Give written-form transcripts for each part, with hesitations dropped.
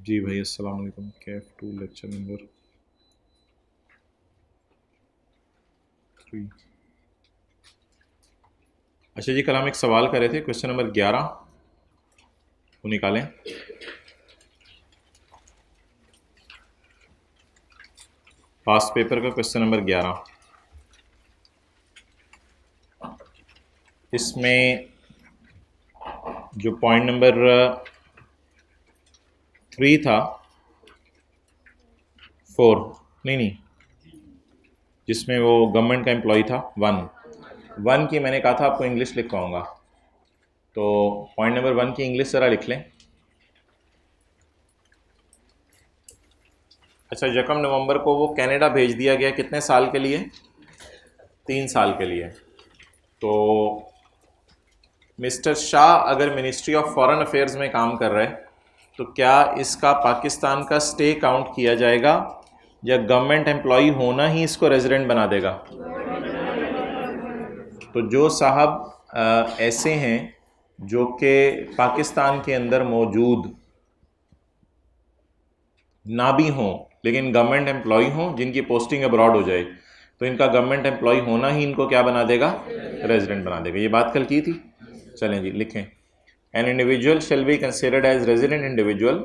जी भाई अस्सलाम वालेकुम। CAF two lecture number 3। अच्छा जी, कल हम एक सवाल कर रहे थे, क्वेश्चन नंबर 11 वो निकालें। पास्ट पेपर का क्वेश्चन नंबर 11। इसमें जो पॉइंट नंबर 3 था, 4 नहीं, जिसमें वो गवर्नमेंट का एम्प्लॉय था, 1 की मैंने कहा था आपको इंग्लिश लिखवाऊंगा, तो पॉइंट नंबर 1 की इंग्लिश ज़रा लिख लें। अच्छा, 1 नवंबर को वो कनाडा भेज दिया गया, कितने साल के लिए? 3 साल के लिए। तो मिस्टर शाह अगर मिनिस्ट्री ऑफ फॉरेन अफेयर्स में काम कर रहे हैं तो क्या इसका पाकिस्तान का स्टे काउंट किया जाएगा या गवर्नमेंट एम्प्लॉय होना ही इसको रेजिडेंट बना देगा? तो जो साहब ऐसे हैं जो कि पाकिस्तान के अंदर मौजूद ना भी हों लेकिन गवर्नमेंट एम्प्लॉय हों, जिनकी पोस्टिंग अब्रॉड हो जाए, तो इनका गवर्नमेंट एम्प्लॉय होना ही इनको क्या बना देगा? रेजिडेंट बना देगा। ये बात कल की थी। चलें जी, लिखें। An individual shall be considered as resident individual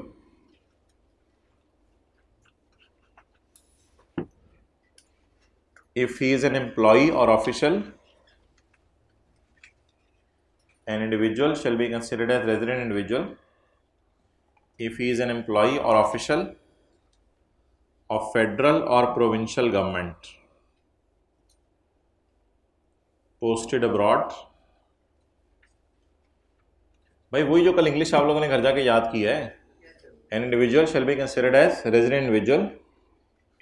if he is an employee or official. An individual shall be considered as resident individual if he is an employee or official of federal or provincial government posted abroad. भाई वही जो कल English आप लोगों ने घर जाके याद किया है। An individual shall be considered as resident individual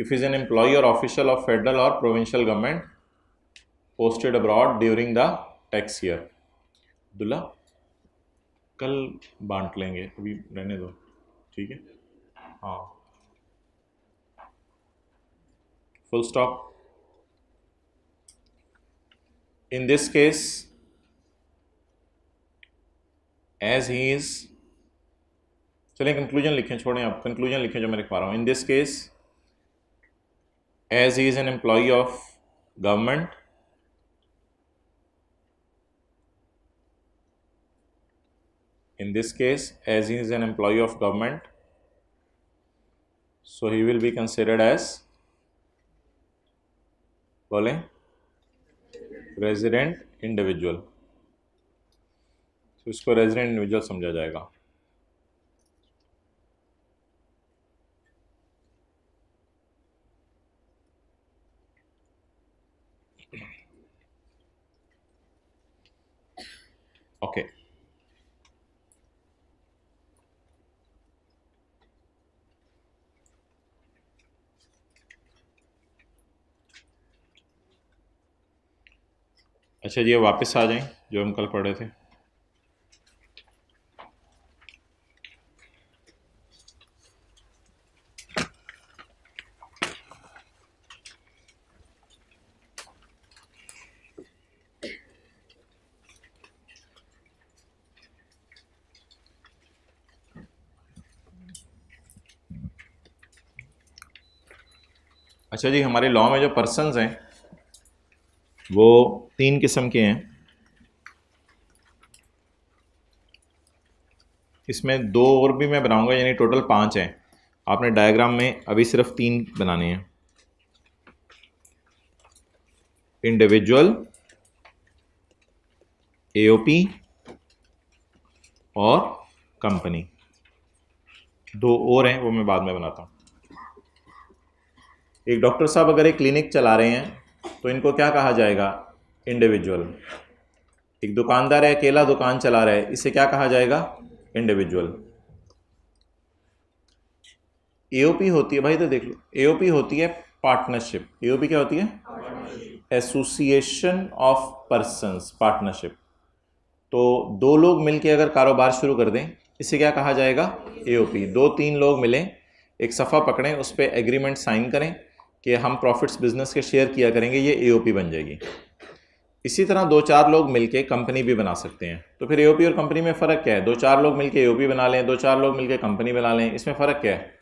if he is an employee or official of federal or provincial government posted abroad during the tax year. Abdullah, कल बांट लेंगे, अभी रहने दो, ठीक है? हाँ, full stop. In this case as he is, चलिए कंक्लूजन लिखें, छोड़ें आप, कंक्लूजन लिखें जो मैं लिख पा रहा हूँ। In this case as he is an employ of government in this case as he is an employee of government, so he will be considered as, बोलें, resident individual। तो इसको resident individual समझा जाएगा। ओके, अच्छा जी, अब वापस आ जाएं जो हम कल पढ़ रहे थे। अच्छा जी, हमारे लॉ में जो पर्सन्स हैं वो 3 किस्म के हैं। इसमें 2 और भी मैं बनाऊंगा, यानी टोटल 5 हैं। आपने डायग्राम में अभी सिर्फ 3 बनाने हैं। इंडिविजुअल, एओपी और कंपनी। 2 और हैं, वो मैं बाद में बनाता हूँ। एक डॉक्टर साहब अगर एक क्लिनिक चला रहे हैं तो इनको क्या कहा जाएगा? इंडिविजुअल। एक दुकानदार है, अकेला दुकान चला रहा है, इसे क्या कहा जाएगा? इंडिविजुअल। एओपी होती है, भाई तो देख लो, एओपी होती है पार्टनरशिप। एओपी क्या होती है? Association of persons, partnership. तो 2 लोग मिलके अगर कारोबार शुरू कर दें, इसे क्या कहा जाएगा? एओपी। 2-3 लोग मिलें, एक सफ़ा पकड़ें, उस पर एग्रीमेंट साइन करें कि हम प्रॉफिट्स बिजनेस के शेयर किया करेंगे, ये एओपी बन जाएगी। इसी तरह दो चार लोग मिलके कंपनी भी बना सकते हैं। तो फिर एओपी और कंपनी में फ़र्क क्या है? दो चार लोग मिलके एओपी बना लें, दो चार लोग मिलके कंपनी बना लें, इसमें फ़र्क क्या है?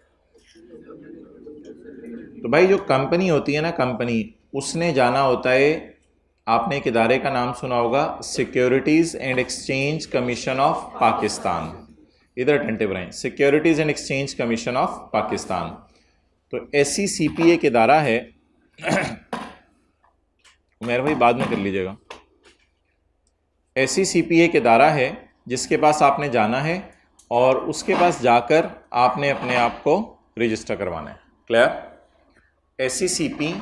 तो भाई जो कंपनी होती है ना, कंपनी, उसने जाना होता है, आपने एक इदारे का नाम सुना होगा, securities and exchange commission of Pakistan. इधर अटेंटिव रहें, securities and exchange commission of Pakistan. तो SECP एक इदारा है, मेरे भाई बाद में कर लीजिएगा। SECP एक इदारा है जिसके पास आपने जाना है और उसके पास जाकर आपने अपने आप को रजिस्टर करवाना है। क्लियर? SECP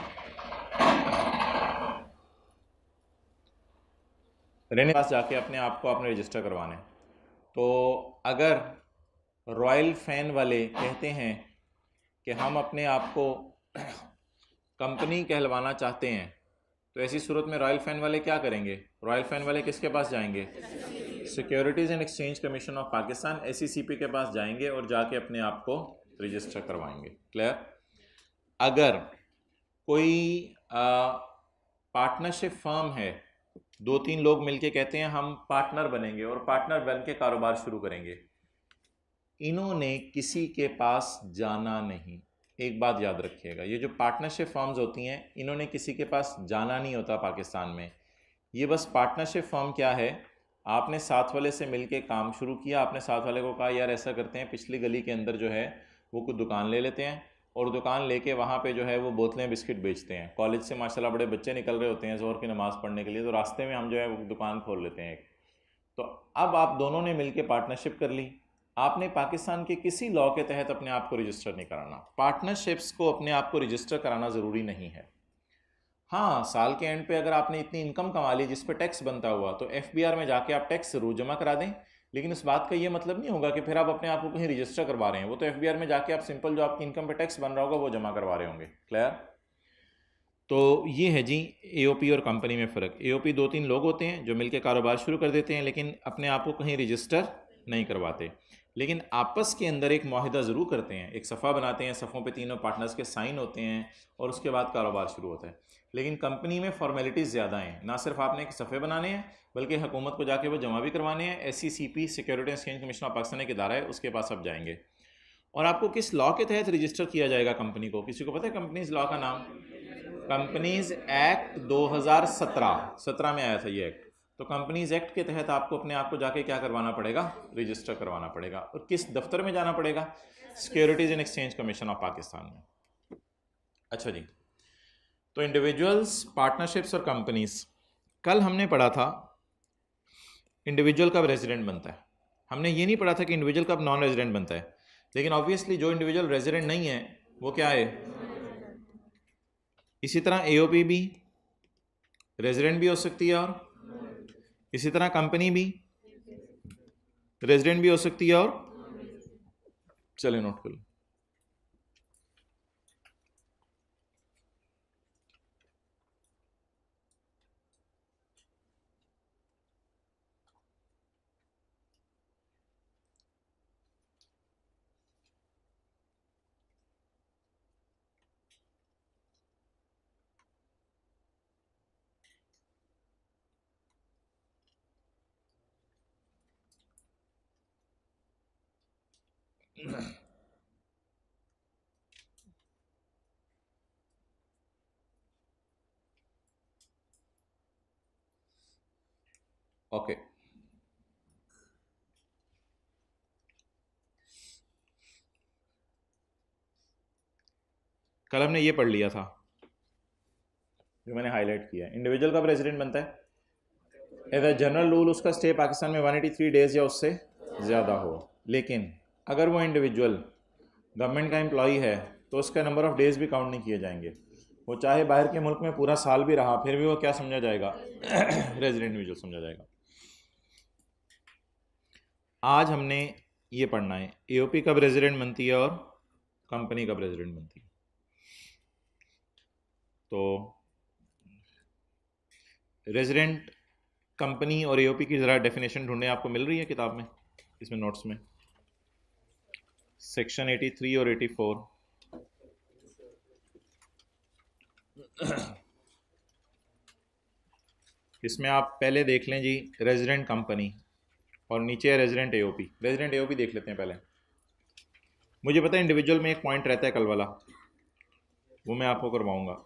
रहने पास जाके अपने आप को आपने रजिस्टर करवाना है। तो अगर रॉयल फैन वाले कहते हैं कि हम अपने आप को कंपनी कहलवाना चाहते हैं, तो ऐसी सूरत में रॉयल फैन वाले क्या करेंगे? रॉयल फैन वाले किसके पास जाएंगे? Securities and exchange commission of Pakistan, SECP के पास जाएंगे और जाके अपने आप को रजिस्टर करवाएंगे। क्लियर? अगर कोई पार्टनरशिप फर्म है, दो तीन लोग मिलके कहते हैं हम पार्टनर बनेंगे और पार्टनर बन के कारोबार शुरू करेंगे, इन्होंने किसी के पास जाना नहीं। एक बात याद रखिएगा, ये जो पार्टनरशिप फर्म्स होती हैं, इन्होंने किसी के पास जाना नहीं होता पाकिस्तान में। ये बस पार्टनरशिप फर्म क्या है, आपने साथ वाले से मिलके काम शुरू किया, आपने साथ वाले को कहा यार ऐसा करते हैं, पिछली गली के अंदर जो है वो कुछ दुकान ले लेते हैं और दुकान लेके वहाँ पे जो है वो बोतलें बिस्किट बेचते हैं। कॉलेज से माशाल्लाह बड़े बच्चे निकल रहे होते हैं ज़ोहर की नमाज़ पढ़ने के लिए, तो रास्ते में हम जो है वो दुकान खोल लेते हैं एक। तो अब आप दोनों ने मिलके पार्टनरशिप कर ली, आपने पाकिस्तान के किसी लॉ के तहत अपने आप को रजिस्टर नहीं कराना। पार्टनरशिप्स को अपने आप को रजिस्टर कराना ज़रूरी नहीं है। हाँ, साल के एंड पे अगर आपने इतनी इनकम कमा ली जिस पे टैक्स बनता हुआ, तो FBR में जाके आप टैक्स ज़रूर जमा करा दें, लेकिन इस बात का ये मतलब नहीं होगा कि फिर आप अपने आप को कहीं रजिस्टर करवा रहे हैं। वो तो FBR में जाके आप सिंपल जो आपकी इनकम पे टैक्स बन रहा होगा वो जमा करवा रहे होंगे। क्लियर? तो ये है जी AOP और कंपनी में फ़र्क। AOP दो तीन लोग होते हैं जो मिलकर कारोबार शुरू कर देते हैं, लेकिन अपने आप को कहीं रजिस्टर नहीं करवाते, लेकिन आपस के अंदर एक माहिदा ज़रूर करते हैं, एक सफ़ा बनाते हैं, सफ़ों पे तीनों पार्टनर्स के साइन होते हैं और उसके बाद कारोबार शुरू होता है। लेकिन कंपनी में फॉर्मेलिटीज़ ज़्यादा हैं, ना सिर्फ आपने एक सफ़े बनाने हैं बल्कि हुकूमत को जाके वो जमा भी करवाने हैं। SECP security exchange commission of Pakistan एक इदारा है, उसके पास आप जाएंगे और आपको किस लॉ के तहत रजिस्टर किया जाएगा कंपनी को? किसी को पता है कंपनीज लॉ का नाम? कंपनीज एक्ट 2017 में आया था ये एक्ट। तो कंपनीज एक्ट के तहत आपको अपने आप को जाके क्या करवाना पड़ेगा? रजिस्टर करवाना पड़ेगा। और किस दफ्तर में जाना पड़ेगा? Securities and exchange commission of Pakistan में। अच्छा जी, तो इंडिविजुअल्स, पार्टनरशिप्स और कंपनीज, कल हमने पढ़ा था इंडिविजुअल कब रेजिडेंट बनता है। हमने ये नहीं पढ़ा था कि इंडिविजुअल कब नॉन रेजिडेंट बनता है, लेकिन ऑब्वियसली जो इंडिविजुअल रेजिडेंट नहीं है वो क्या है? इसी तरह AOP भी रेजिडेंट भी हो सकती है और इसी तरह कंपनी भी रेजिडेंट भी हो सकती है और, चले नोट कर लो। ओके, कल हमने ये पढ़ लिया था जो मैंने हाईलाइट किया। इंडिविजुअल कब रेजिडेंट बनता है? एज अ जनरल रूल उसका स्टे पाकिस्तान में 183 डेज या उससे ज़्यादा हो, लेकिन अगर वो इंडिविजुअल गवर्नमेंट का एम्प्लॉई है तो उसका नंबर ऑफ डेज भी काउंट नहीं किए जाएंगे। वो चाहे बाहर के मुल्क में पूरा साल भी रहा, फिर भी वो क्या समझा जाएगा? रेजिडेंट इंडिविजुअल समझा जाएगा। आज हमने ये पढ़ना है AOP कब रेजिडेंट बनती है और कंपनी कब रेजिडेंट बनती है। तो रेजिडेंट, कंपनी और AOP की ज़रा डेफिनेशन ढूंढने, आपको मिल रही है किताब में, इसमें नोट्स में, सेक्शन 83 और 84। इसमें आप पहले देख लें जी रेजिडेंट कंपनी और नीचे है रेजिडेंट एओपी। रेजिडेंट एओपी देख लेते हैं पहले। मुझे पता है इंडिविजुअल में एक पॉइंट रहता है कल वाला, वो मैं आपको करवाऊंगा।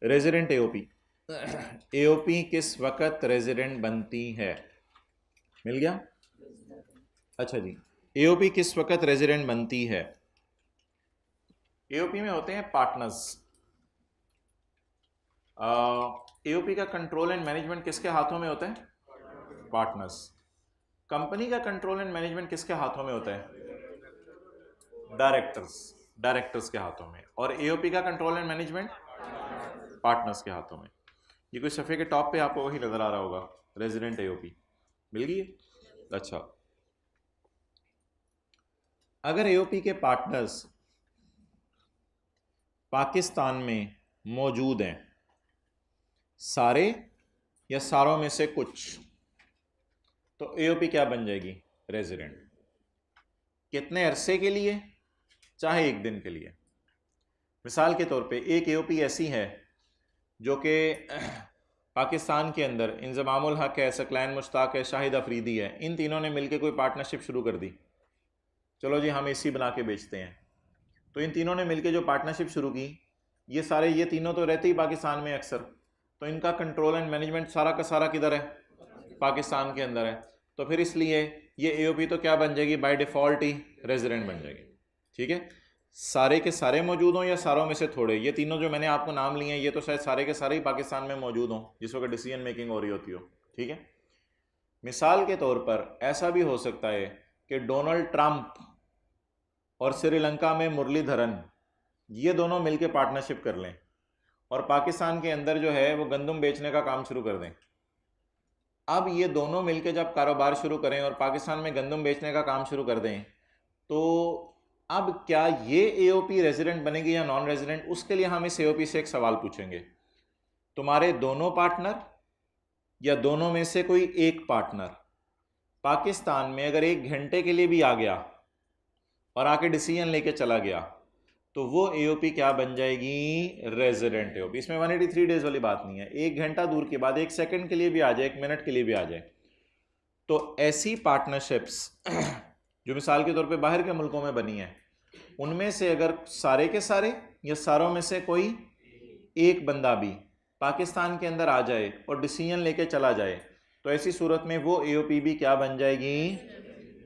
रेजिडेंट एओपी, एओपी किस वक्त रेजिडेंट बनती है? मिल गया? अच्छा जी, एओपी किस वक्त रेजिडेंट बनती है? एओपी में होते हैं पार्टनर्स। एओपी का कंट्रोल एंड मैनेजमेंट किसके हाथों में होता है? पार्टनर्स। कंपनी का कंट्रोल एंड मैनेजमेंट किसके हाथों में होता है? डायरेक्टर्स। डायरेक्टर्स के हाथों में। और एओपी का कंट्रोल एंड मैनेजमेंट पार्टनर्स के हाथों में। ये कोई सफ़े के टॉप पे आपको वही नजर आ रहा होगा, रेजिडेंट एओपी। मिल गई? अच्छा, अगर एओपी के पार्टनर्स पाकिस्तान में मौजूद हैं, सारे या सारों में से कुछ, तो एओपी क्या बन जाएगी? रेजिडेंट। कितने अरसे के लिए? चाहे एक दिन के लिए। मिसाल के तौर पे एक एओपी ऐसी है जो कि पाकिस्तान के अंदर इंजमामुल हक है, सकलैन मुश्ताक है, शाहिद अफरीदी है, इन तीनों ने मिलकर कोई पार्टनरशिप शुरू कर दी। चलो जी हम एसी बना के बेचते हैं। तो इन तीनों ने मिलकर जो पार्टनरशिप शुरू की, ये तीनों तो रहते ही पाकिस्तान में अक्सर, तो इनका कंट्रोल एंड मैनेजमेंट सारा का सारा किधर है? पाकिस्तान के अंदर है। तो फिर इसलिए ये एओपी तो क्या बन जाएगी? बाय डिफ़ॉल्ट ही रेजिडेंट बन जाएगी। ठीक है, सारे के सारे मौजूद हों या सारों में से थोड़े, ये तीनों जो मैंने आपको नाम लिए हैं ये तो शायद सारे के सारे ही पाकिस्तान में मौजूद हों जिस वक्त डिसीजन मेकिंग हो रही होती हो। ठीक है, मिसाल के तौर पर ऐसा भी हो सकता है कि डोनाल्ड ट्रंप और श्रीलंका में मुरलीधरन, ये दोनों मिलकर पार्टनरशिप कर लें और पाकिस्तान के अंदर जो है वो गंदम बेचने का काम शुरू कर दें। अब ये दोनों मिलकर जब कारोबार शुरू करें और पाकिस्तान में गंदम बेचने का काम शुरू कर दें, तो अब क्या ये एओपी रेजिडेंट बनेगी या नॉन रेजिडेंट? उसके लिए हम इस एओपी से एक सवाल पूछेंगे, तुम्हारे दोनों पार्टनर या दोनों में से कोई एक पार्टनर पाकिस्तान में अगर 1 घंटे के लिए भी आ गया और आके डिसीजन लेके चला गया, तो वो एओपी क्या बन जाएगी? Resident AOP. इसमें 183 डेज वाली बात नहीं है, 1 घंटा दूर के बाद 1 सेकंड के लिए भी आ जाए, 1 मिनट के लिए भी आ जाए, तो ऐसी पार्टनरशिप्स जो मिसाल के तौर पे बाहर के मुल्कों में बनी है, उनमें से अगर सारे के सारे या सारों में से कोई एक बंदा भी पाकिस्तान के अंदर आ जाए और डिसीजन लेके चला जाए, तो ऐसी सूरत में वो एओपी भी क्या बन जाएगी?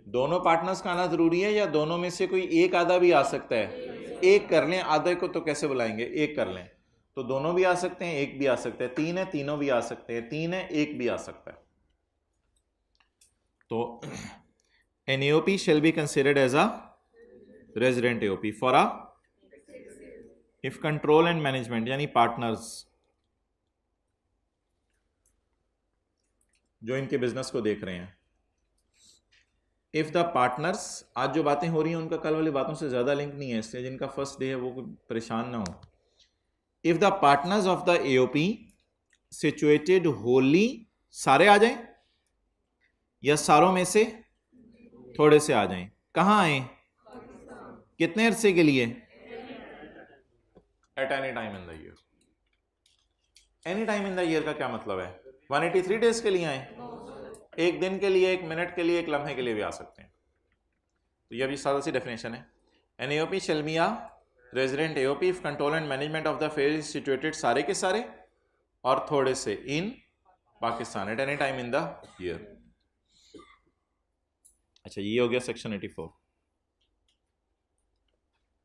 दोनों पार्टनर्स का आना जरूरी है या दोनों में से कोई एक आधा भी आ सकता है? एक कर लें, आधे को तो कैसे बुलाएंगे? एक कर लें तो दोनों भी आ सकते हैं, एक भी आ सकता है, तीन है तीनों भी आ सकते हैं, तीन है एक भी आ सकता है। तो an AOP shall be considered as a resident AOP for a if control and management यानी पार्टनर्स जो इनके बिजनेस को देख रहे हैं, इफ द पार्टनर्स, आज जो बातें हो रही हैं उनका कल वाली बातों से ज्यादा लिंक नहीं है, इसलिए जिनका फर्स्ट डे है वो परेशान ना हो। If the partners of the AOP situated Holi, सारे आ जाएं या सारों में से थोड़े से आ जाएं, कहां आए? कितने अरसे के लिए? Eight any time in the year. Any time in the year का क्या मतलब है? 183 डेज के लिए आए, एक दिन के लिए, 1 मिनट के लिए, 1 लम्हे के लिए भी आ सकते हैं। तो यह भी सादा सी डेफिनेशन है। An AOP shall be a resident AOP if control and management of the affair is situated, सारे के सारे और थोड़े से, in Pakistan at any time in the year. अच्छा, ये हो गया सेक्शन 84।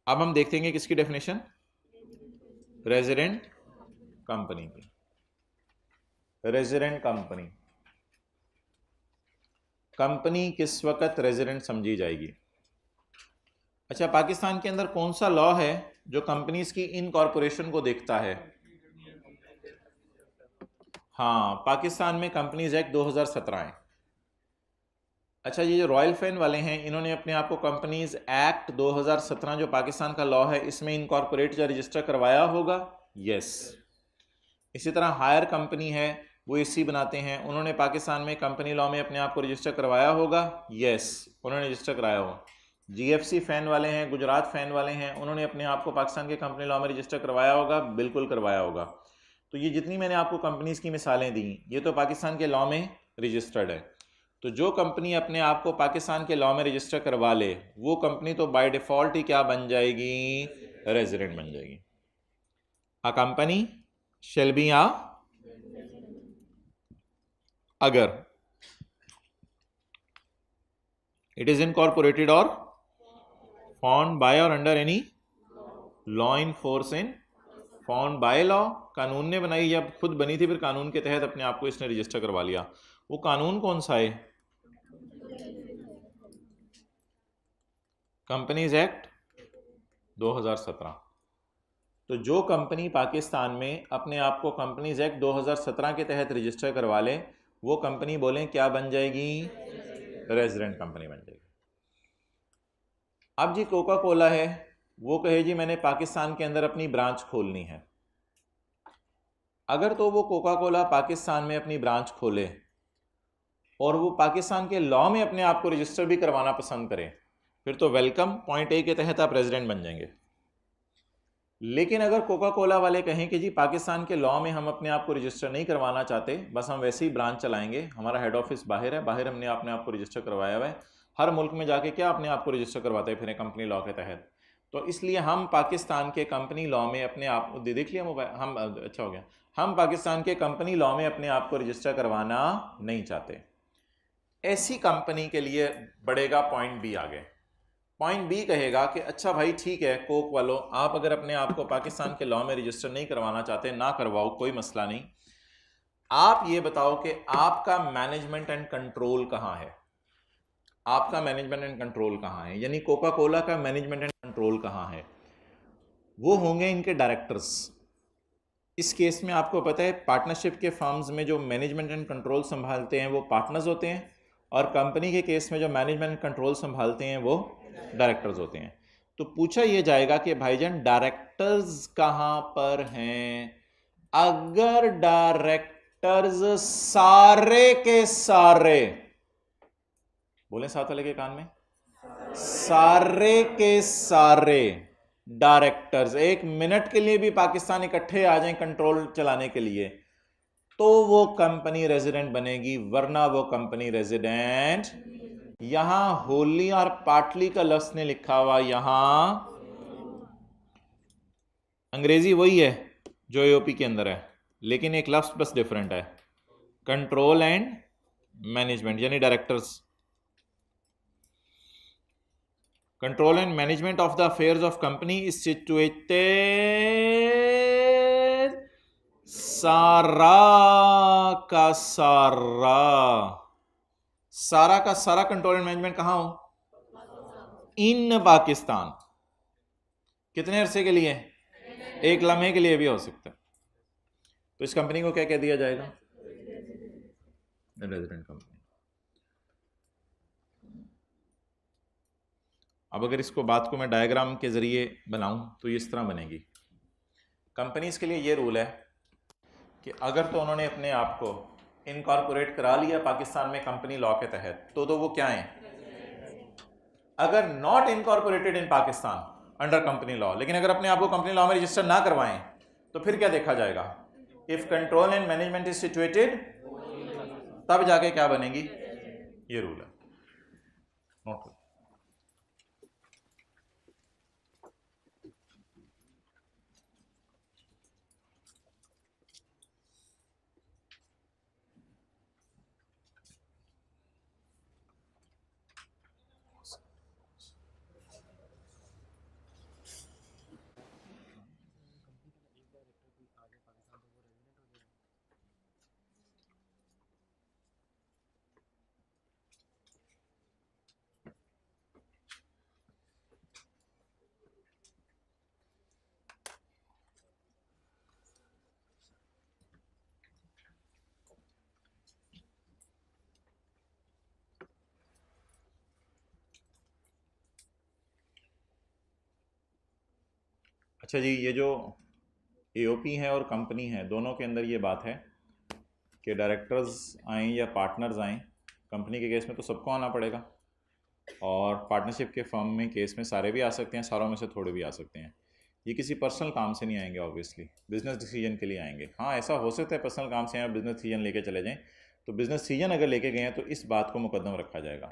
अब हम देखेंगे किसकी डेफिनेशन? रेजिडेंट कंपनी की। रेजिडेंट कंपनी, कंपनी किस वक्त रेजिडेंट समझी जाएगी? अच्छा, पाकिस्तान के अंदर कौन सा लॉ है जो कंपनीज की इनकॉर्पोरेशन को देखता है? हाँ, पाकिस्तान में कंपनीज एक्ट 2017 है। अच्छा, ये जो रॉयल फैन वाले हैं, इन्होंने अपने आप को कंपनीज एक्ट 2017 जो पाकिस्तान का लॉ है इसमें इनकॉर्पोरेट या रजिस्टर करवाया होगा? यस। इसी तरह हायर कंपनी है, वो एसी बनाते हैं, उन्होंने पाकिस्तान में कंपनी लॉ में अपने आप को रजिस्टर करवाया होगा? यस, उन्होंने रजिस्टर कराया होगा। जीएफसी फैन वाले हैं, गुजरात फैन वाले हैं, उन्होंने अपने आप को पाकिस्तान के कंपनी लॉ में रजिस्टर करवाया होगा? बिल्कुल करवाया होगा। तो ये जितनी मैंने आपको कंपनीज़ की मिसालें दी, ये तो पाकिस्तान के लॉ में रजिस्टर्ड है। तो जो कंपनी अपने आप को पाकिस्तान के लॉ में रजिस्टर करवा ले, वो कंपनी तो बाय डिफ़ॉल्ट ही क्या बन जाएगी, रेजिडेंट बन जाएगी। अ कंपनी शेल बी अगर इट इज इनकॉर्पोरेटेड और फाउंड बाय और under any law in force in found by law, कानून ने बनाई या खुद बनी थी, फिर कानून के तहत अपने आप को इसने रजिस्टर करवा लिया। वो कानून कौन सा है? Companies act 2017। तो जो कंपनी पाकिस्तान में अपने आप को कंपनीज एक्ट 2017 के तहत रजिस्टर करवा ले, वो कंपनी बोलें क्या बन जाएगी, रेजिडेंट कंपनी बन जाएगी। अब जी कोका कोला है, वो कहे जी मैंने पाकिस्तान के अंदर अपनी ब्रांच खोलनी है। अगर तो वो कोका कोला पाकिस्तान में अपनी ब्रांच खोले और वो पाकिस्तान के लॉ में अपने आप को रजिस्टर भी करवाना पसंद करें, फिर तो वेलकम, पॉइंट ए के तहत आप रेजिडेंट बन जाएंगे। लेकिन अगर कोका कोला वाले कहें कि जी पाकिस्तान के लॉ में हम अपने आप को रजिस्टर नहीं करवाना चाहते, बस हम वैसे ही ब्रांच चलाएंगे, हमारा हेड ऑफिस बाहर है, बाहर हमने अपने आप को रजिस्टर करवाया हुआ है, हर मुल्क में जाके क्या अपने आप को रजिस्टर करवाते हैं फिर कंपनी लॉ के तहत, तो इसलिए हम पाकिस्तान के कंपनी लॉ में अपने आप देख लिया मोबाइल हम, अच्छा हो गया, हम पाकिस्तान के कंपनी लॉ में अपने आप को रजिस्टर करवाना नहीं चाहते। ऐसी कंपनी के लिए बढ़ेगा पॉइंट बी आगे। पॉइंट बी कहेगा कि अच्छा भाई ठीक है कोक वालों, आप अगर अपने आप को पाकिस्तान के लॉ में रजिस्टर नहीं करवाना चाहते, ना करवाओ, कोई मसला नहीं। आप ये बताओ कि आपका मैनेजमेंट एंड कंट्रोल कहाँ है, आपका मैनेजमेंट एंड कंट्रोल कहाँ है, यानी कोका कोला का मैनेजमेंट एंड कंट्रोल कहाँ है? वो होंगे इनके डायरेक्टर्स। इस केस में आपको पता है पार्टनरशिप के फर्म्स में जो मैनेजमेंट एंड कंट्रोल संभालते हैं वो पार्टनर्स होते हैं, और कंपनी के केस में जो मैनेजमेंट एंड कंट्रोल संभालते हैं वो डायरेक्टर्स होते हैं। तो पूछा ये जाएगा कि भाईजान डायरेक्टर्स कहाँ पर हैं? अगर डायरेक्टर्स सारे के सारे, बोले साथ वाले के कान में, सारे के सारे डायरेक्टर्स एक मिनट के लिए भी पाकिस्तान इकट्ठे आ जाएं कंट्रोल चलाने के लिए, तो वो कंपनी रेजिडेंट बनेगी, वरना वो कंपनी रेजिडेंट। यहां होली और पाटली का लफ्ज ने लिखा हुआ, यहां अंग्रेजी वही है जो एओपी के अंदर है, लेकिन एक लफ्ज बस डिफरेंट है, कंट्रोल एंड मैनेजमेंट, यानी directors. Control and management of the affairs of company is situated सारा का सारा कंट्रोल एंड मैनेजमेंट कहां हो? इन पाकिस्तान। कितने अरसे के लिए? एक लम्हे के लिए भी हो सकता है। तो इस कंपनी को क्या कह दिया जाएगा? Resident company. अब अगर इसको बात को मैं डायग्राम के ज़रिए बनाऊं तो ये इस तरह बनेगी। कंपनीज़ के लिए ये रूल है कि अगर तो उन्होंने अपने आप को इनकॉर्पोरेट करा लिया पाकिस्तान में कंपनी लॉ के तहत, तो वो क्या है? अगर not incorporated in Pakistan under company law, लेकिन अगर अपने आप को कंपनी लॉ में रजिस्टर ना करवाएं, तो फिर क्या देखा जाएगा? If control and management is situated, तब जाके क्या बनेगी? ये रूल है। नोट करो। अच्छा जी, ये जो एओपी है और कंपनी है, दोनों के अंदर ये बात है कि डायरेक्टर्स आएँ या पार्टनर्स आएँ, कंपनी के केस में तो सबको आना पड़ेगा, और पार्टनरशिप के फर्म में केस में सारे भी आ सकते हैं, सारों में से थोड़े भी आ सकते हैं। ये किसी पर्सनल काम से नहीं आएंगे, ऑब्वियसली बिजनेस डिसीजन के लिए आएंगे। हाँ, ऐसा हो सकता है पर्सनल काम से आए और बिजनेस डिसीजन लेके चले जाएं, तो बिजनेस डिसीजन अगर लेके गए हैं तो इस बात को मुकद्दम रखा जाएगा,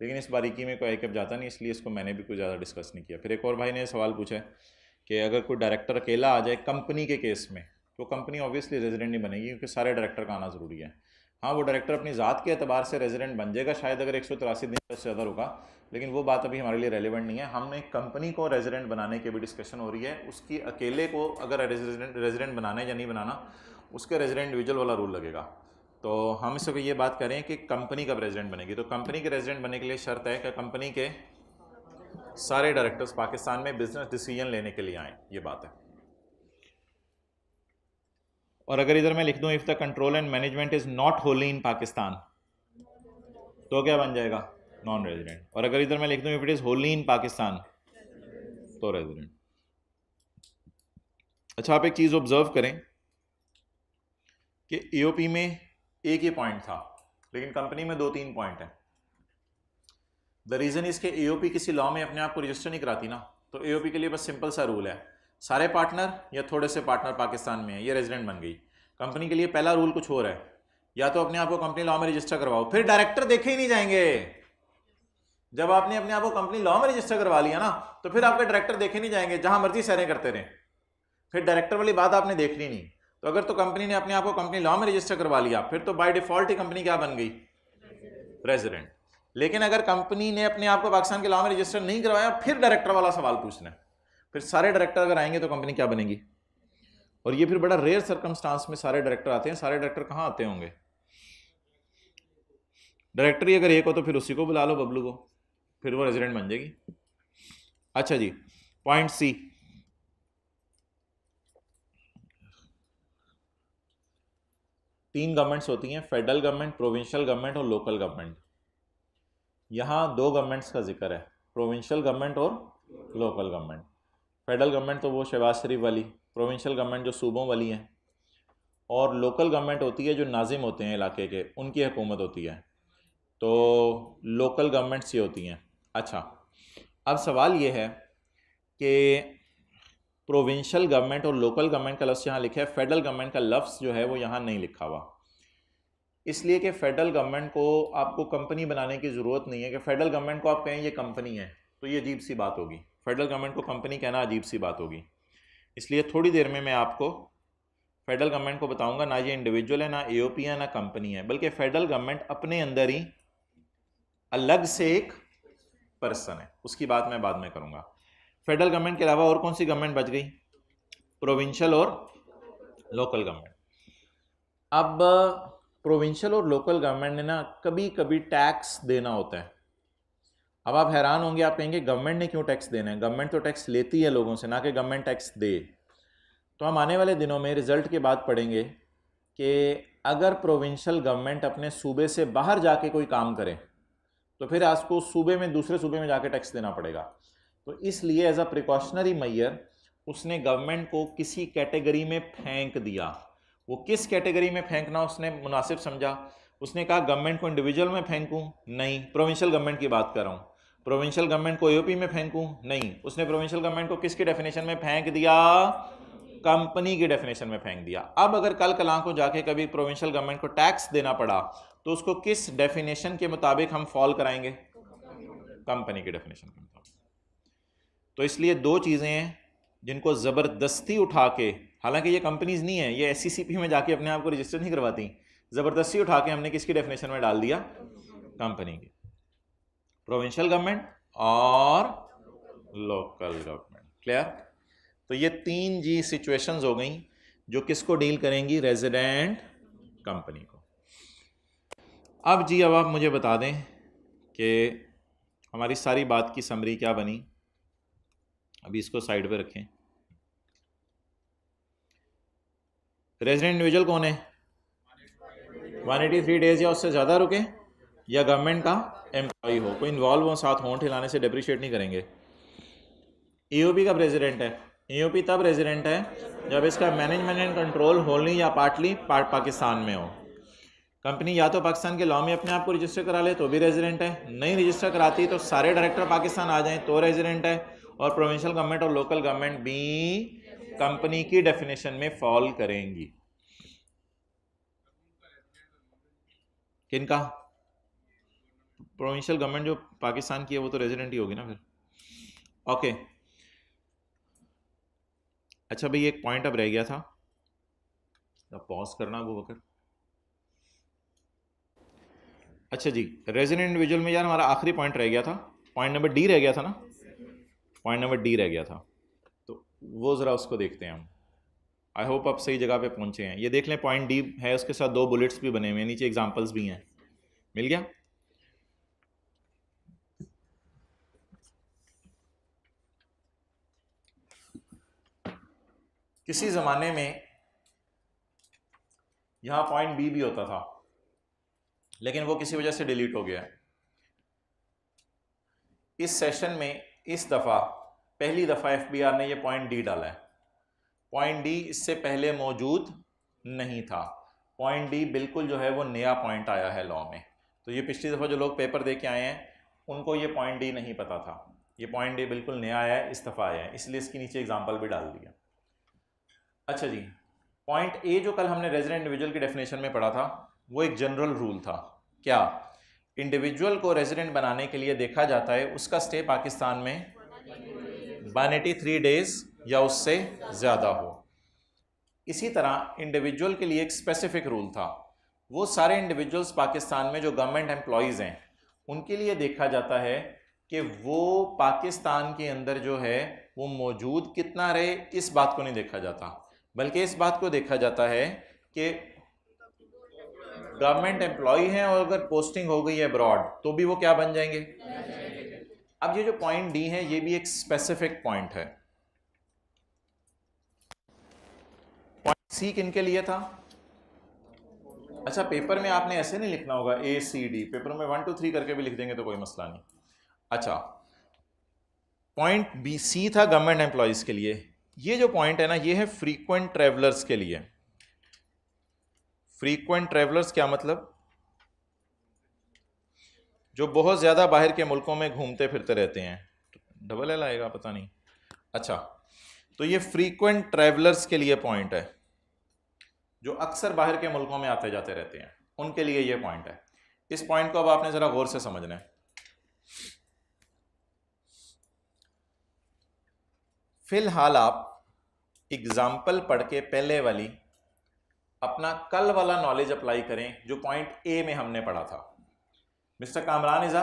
लेकिन इस बारीकी में कोई आईकैप जाता नहीं, इसलिए इसको मैंने भी कुछ ज़्यादा डिस्कस नहीं किया। फिर एक और भाई ने सवाल पूछा कि अगर कोई डायरेक्टर अकेला आ जाए कंपनी के केस में, तो कंपनी ऑब्वियसली रेजिडेंट नहीं बनेगी, क्योंकि सारे डायरेक्टर का आना ज़रूरी है। हाँ, वो डायरेक्टर अपनी ज़ात के एतबार से रेजिडेंट बन जाएगा शायद अगर 183 दिन से ज़्यादा रुका, लेकिन वो बात अभी हमारे लिए रेलिवेंट नहीं है। हमने कंपनी को रेजिडेंट बनाने की भी डिस्कशन हो रही है, उसकी अकेले को अगर रेजिडेंट बनाना है या नहीं बनाना, उसके रेजिडेंट इंडिविजुअल वाला रूल लगेगा। तो हम इस ये बात करें कि कंपनी कब रेजिडेंट बनेगी, तो कंपनी के रेजिडेंट बनने के लिए शर्त है कि कंपनी के सारे डायरेक्टर्स पाकिस्तान में बिजनेस डिसीजन लेने के लिए आए, ये बात है। और अगर इधर मैं लिख दूं if the control and management is not wholly in Pakistan, तो क्या बन जाएगा, नॉन रेजिडेंट। और अगर इधर मैं लिख दूं if it is Holi in Pakistan, तो रेजिडेंट। अच्छा, आप एक चीज ऑब्जर्व करें कि ईओपी में एक ही पॉइंट था, लेकिन कंपनी में 2-3 पॉइंट है। द रीजन इज के ईओपी किसी लॉ में अपने आप को रजिस्टर नहीं कराती ना, तो ईओपी के लिए बस सिंपल सा रूल है, सारे पार्टनर या थोड़े से पार्टनर पाकिस्तान में है, ये रेजिडेंट बन गई। कंपनी के लिए पहला रूल कुछ और है, या तो अपने आप को कंपनी लॉ में रजिस्टर करवाओ, फिर डायरेक्टर देखे ही नहीं जाएंगे। जब आपने अपने आप को कंपनी लॉ में रजिस्टर करवा लिया ना, तो फिर आपके डायरेक्टर देखे नहीं जाएंगे, जहां मर्जी सैरें करते रहे, फिर डायरेक्टर वाली बात आपने देखनी नहीं। तो अगर तो कंपनी ने अपने आप को कंपनी लॉ में रजिस्टर करवा लिया, फिर तो बाय डिफॉल्ट ही कंपनी क्या बन गई, रेजिडेंट। लेकिन अगर कंपनी ने अपने आप को पाकिस्तान के लॉ में रजिस्टर नहीं करवाया, फिर डायरेक्टर वाला सवाल पूछना है, फिर सारे डायरेक्टर अगर आएंगे तो कंपनी क्या बनेगी। और ये फिर बड़ा रेयर सर्कमस्टांस में सारे डायरेक्टर आते हैं। सारे डायरेक्टर कहाँ आते होंगे, डायरेक्टर ही अगर एक हो तो फिर उसी को बुला लो, बबलू को, फिर वो रेजिडेंट बन जाएगी। अच्छा जी, पॉइंट सी, तीन गवर्नमेंट्स होती हैं, फेडरल गवर्नमेंट, प्रोविंशियल गवर्नमेंट और लोकल गवर्नमेंट। यहाँ 2 गवर्नमेंट्स का जिक्र है, प्रोविंशियल गवर्नमेंट और लोकल गवर्नमेंट। फेडरल गवर्नमेंट तो वो शहबाज शरीफ वाली, प्रोविंशियल गवर्नमेंट जो सूबों वाली है, और लोकल गवर्नमेंट होती है जो नाजिम होते हैं इलाके के, उनकी हुकूमत होती है। तो लोकल गवर्नमेंट्स ये होती हैं। अच्छा, अब सवाल ये है कि प्रोविंशियल गवर्नमेंट और लोकल गवर्नमेंट का लफ्ज़ यहाँ लिखा है, फेडरल गवर्नमेंट का लफ्ज़ जो है वो यहाँ नहीं लिखा हुआ, इसलिए कि फेडरल गवर्नमेंट को आपको कंपनी बनाने की ज़रूरत नहीं है कि फेडरल गवर्नमेंट को आप कहें ये कंपनी है, तो ये अजीब सी बात होगी। फेडरल गवर्नमेंट को कंपनी कहना अजीब सी बात होगी। इसलिए थोड़ी देर में मैं आपको फेडरल गवर्नमेंट को बताऊंगा, ना ये इंडिविजुअल है, ना एओपी है, ना कंपनी है, बल्कि फेडरल गवर्नमेंट अपने अंदर ही अलग से एक पर्सन है। उसकी बात मैं बाद में करूंगा। फेडरल गवर्नमेंट के अलावा और कौन सी गवर्नमेंट बच गई, प्रोविंशियल और लोकल गवर्नमेंट। अब प्रोविंशियल और लोकल गवर्नमेंट ने ना कभी कभी टैक्स देना होता है। अब आप हैरान होंगे, आप कहेंगे गवर्नमेंट ने क्यों टैक्स देना है, गवर्नमेंट तो टैक्स लेती है लोगों से, ना कि गवर्नमेंट टैक्स दे। तो हम आने वाले दिनों में रिजल्ट के बाद पढ़ेंगे कि अगर प्रोविंशियल गवर्नमेंट अपने सूबे से बाहर जाके कोई काम करे तो फिर आपको सूबे में दूसरे सूबे में जाके टैक्स देना पड़ेगा। तो इसलिए एज अ प्रिकॉशनरी मेजर उसने गवर्नमेंट को किसी कैटेगरी में फेंक दिया। वो किस कैटेगरी में फेंकना उसने मुनासिब समझा, उसने कहा गवर्नमेंट को इंडिविजुअल में फेंकूं, नहीं, प्रोविंशियल गवर्नमेंट की बात कर रहा हूँ। प्रोविंशियल गवर्नमेंट को एओपी में फेंकूं, नहीं, उसने प्रोविंशियल गवर्नमेंट को किसकी डेफिनेशन में फेंक दिया, कंपनी की डेफिनेशन में फेंक दिया। अब अगर कल कलां को जाके कभी प्रोविंशियल गवर्नमेंट को टैक्स देना पड़ा तो उसको किस डेफिनेशन के मुताबिक हम फॉल कराएंगे, कंपनी की डेफिनेशन के मुताबिक। तो इसलिए 2 चीज़ें हैं जिनको ज़बरदस्ती उठा के, हालांकि ये कंपनीज नहीं है, ये एससीसीपी में जाके अपने आप को रजिस्टर नहीं करवाती, ज़बरदस्ती उठा के हमने किसकी डेफिनेशन में डाल दिया, कंपनी की। प्रोविंशियल गवर्नमेंट और लोकल गवर्नमेंट, क्लियर। तो ये 3 जी सिचुएशंस हो गई जो किसको डील करेंगी, रेजिडेंट कंपनी को। अब जी अब आप मुझे बता दें कि हमारी सारी बात की समरी क्या बनी। अभी इसको साइड पे रखें। रेजिडेंट इंडिविजुअल कौन है, 183 डेज या उससे ज़्यादा रुके, या गवर्नमेंट का एम्प्लॉय हो, कोई इन्वॉल्व हो, साथ होंठ हिलाने से डेप्रिशिएट नहीं करेंगे। ईओपी कब रेजिडेंट है, ईओपी तब रेजिडेंट है जब इसका मैनेजमेंट एंड कंट्रोल होली या पार्टली पाकिस्तान में हो। कंपनी या तो पाकिस्तान के लॉ में अपने आप को रजिस्टर करा ले तो भी रेजिडेंट है, नहीं रजिस्टर कराती तो सारे डायरेक्टर पाकिस्तान आ जाएं तो रेजिडेंट है, और प्रोविंशियल गवर्नमेंट और लोकल गवर्नमेंट भी कंपनी की डेफिनेशन में फॉल करेंगी। किनका? प्रोविंशियल गवर्नमेंट जो पाकिस्तान की है वो तो रेजिडेंट ही होगी ना फिर। ओके अच्छा भाई, एक पॉइंट अब रह गया था, पॉज करना वो वक्त। अच्छा जी, रेजिडेंट इंडिविजुअल में यार हमारा आखिरी पॉइंट रह गया था, पॉइंट नंबर डी रह गया था ना, पॉइंट नंबर डी रह गया था, तो वो ज़रा उसको देखते हैं हम। आई होप आप सही जगह पे पहुंचे हैं। ये देख लें, पॉइंट डी है, उसके साथ 2 बुलेट्स भी बने हुए हैं, नीचे एग्जांपल्स भी हैं। मिल गया? किसी ज़माने में यहाँ पॉइंट बी भी होता था, लेकिन वो किसी वजह से डिलीट हो गया। इस सेशन में इस दफ़ा पहली दफ़ा एफबीआर ने ये पॉइंट डी डाला है। पॉइंट डी इससे पहले मौजूद नहीं था। पॉइंट डी बिल्कुल जो है वो नया पॉइंट आया है लॉ में। तो ये पिछली दफ़ा जो लोग पेपर दे के आए हैं उनको ये पॉइंट डी नहीं पता था। ये पॉइंट डी बिल्कुल नया आया है, इस दफ़ा आया है, इसलिए इसके नीचे एग्जाम्पल भी डाल दिया। अच्छा जी, पॉइंट ए जो कल हमने रेजिडेंट इंडिविजुअल की डेफिनेशन में पढ़ा था वो एक जनरल रूल था। क्या? इंडिविजुअल को रेजिडेंट बनाने के लिए देखा जाता है उसका स्टे पाकिस्तान में 183 डेज या उससे ज़्यादा हो। इसी तरह इंडिविजुअल के लिए एक स्पेसिफिक रूल था, वो सारे इंडिविजुअल्स पाकिस्तान में जो गवर्नमेंट एम्प्लॉयज़ हैं उनके लिए देखा जाता है कि वो पाकिस्तान के अंदर जो है वो मौजूद कितना रहे, इस बात को नहीं देखा जाता, बल्कि इस बात को देखा जाता है कि गवर्नमेंट एम्प्लॉय हैं और अगर पोस्टिंग हो गई है अब्रॉड तो भी वो क्या बन जाएंगे। अब ये जो पॉइंट डी है ये भी एक स्पेसिफिक पॉइंट है। पॉइंट सी किन के लिए था? अच्छा, पेपर में आपने ऐसे नहीं लिखना होगा ए सी डी, पेपर में 1 2 3 करके भी लिख देंगे तो कोई मसला नहीं। अच्छा, पॉइंट बी सी था गवर्नमेंट एम्प्लॉयज के लिए। ये जो पॉइंट है ना ये है फ्रीक्वेंट ट्रेवलर्स के लिए। फ्रीक्वेंट ट्रेवलर्स क्या मतलब? जो बहुत ज्यादा बाहर के मुल्कों में घूमते फिरते रहते हैं। डबल एल आएगा पता नहीं। अच्छा, तो ये फ्रीक्वेंट ट्रेवलर्स के लिए पॉइंट है, जो अक्सर बाहर के मुल्कों में आते जाते रहते हैं, उनके लिए ये पॉइंट है। इस पॉइंट को अब आपने जरा गौर से समझना है। फिलहाल आप एग्जाम्पल पढ़ के पहले वाली अपना कल वाला नॉलेज अप्लाई करें जो पॉइंट ए में हमने पढ़ा था। Mister Kamran is a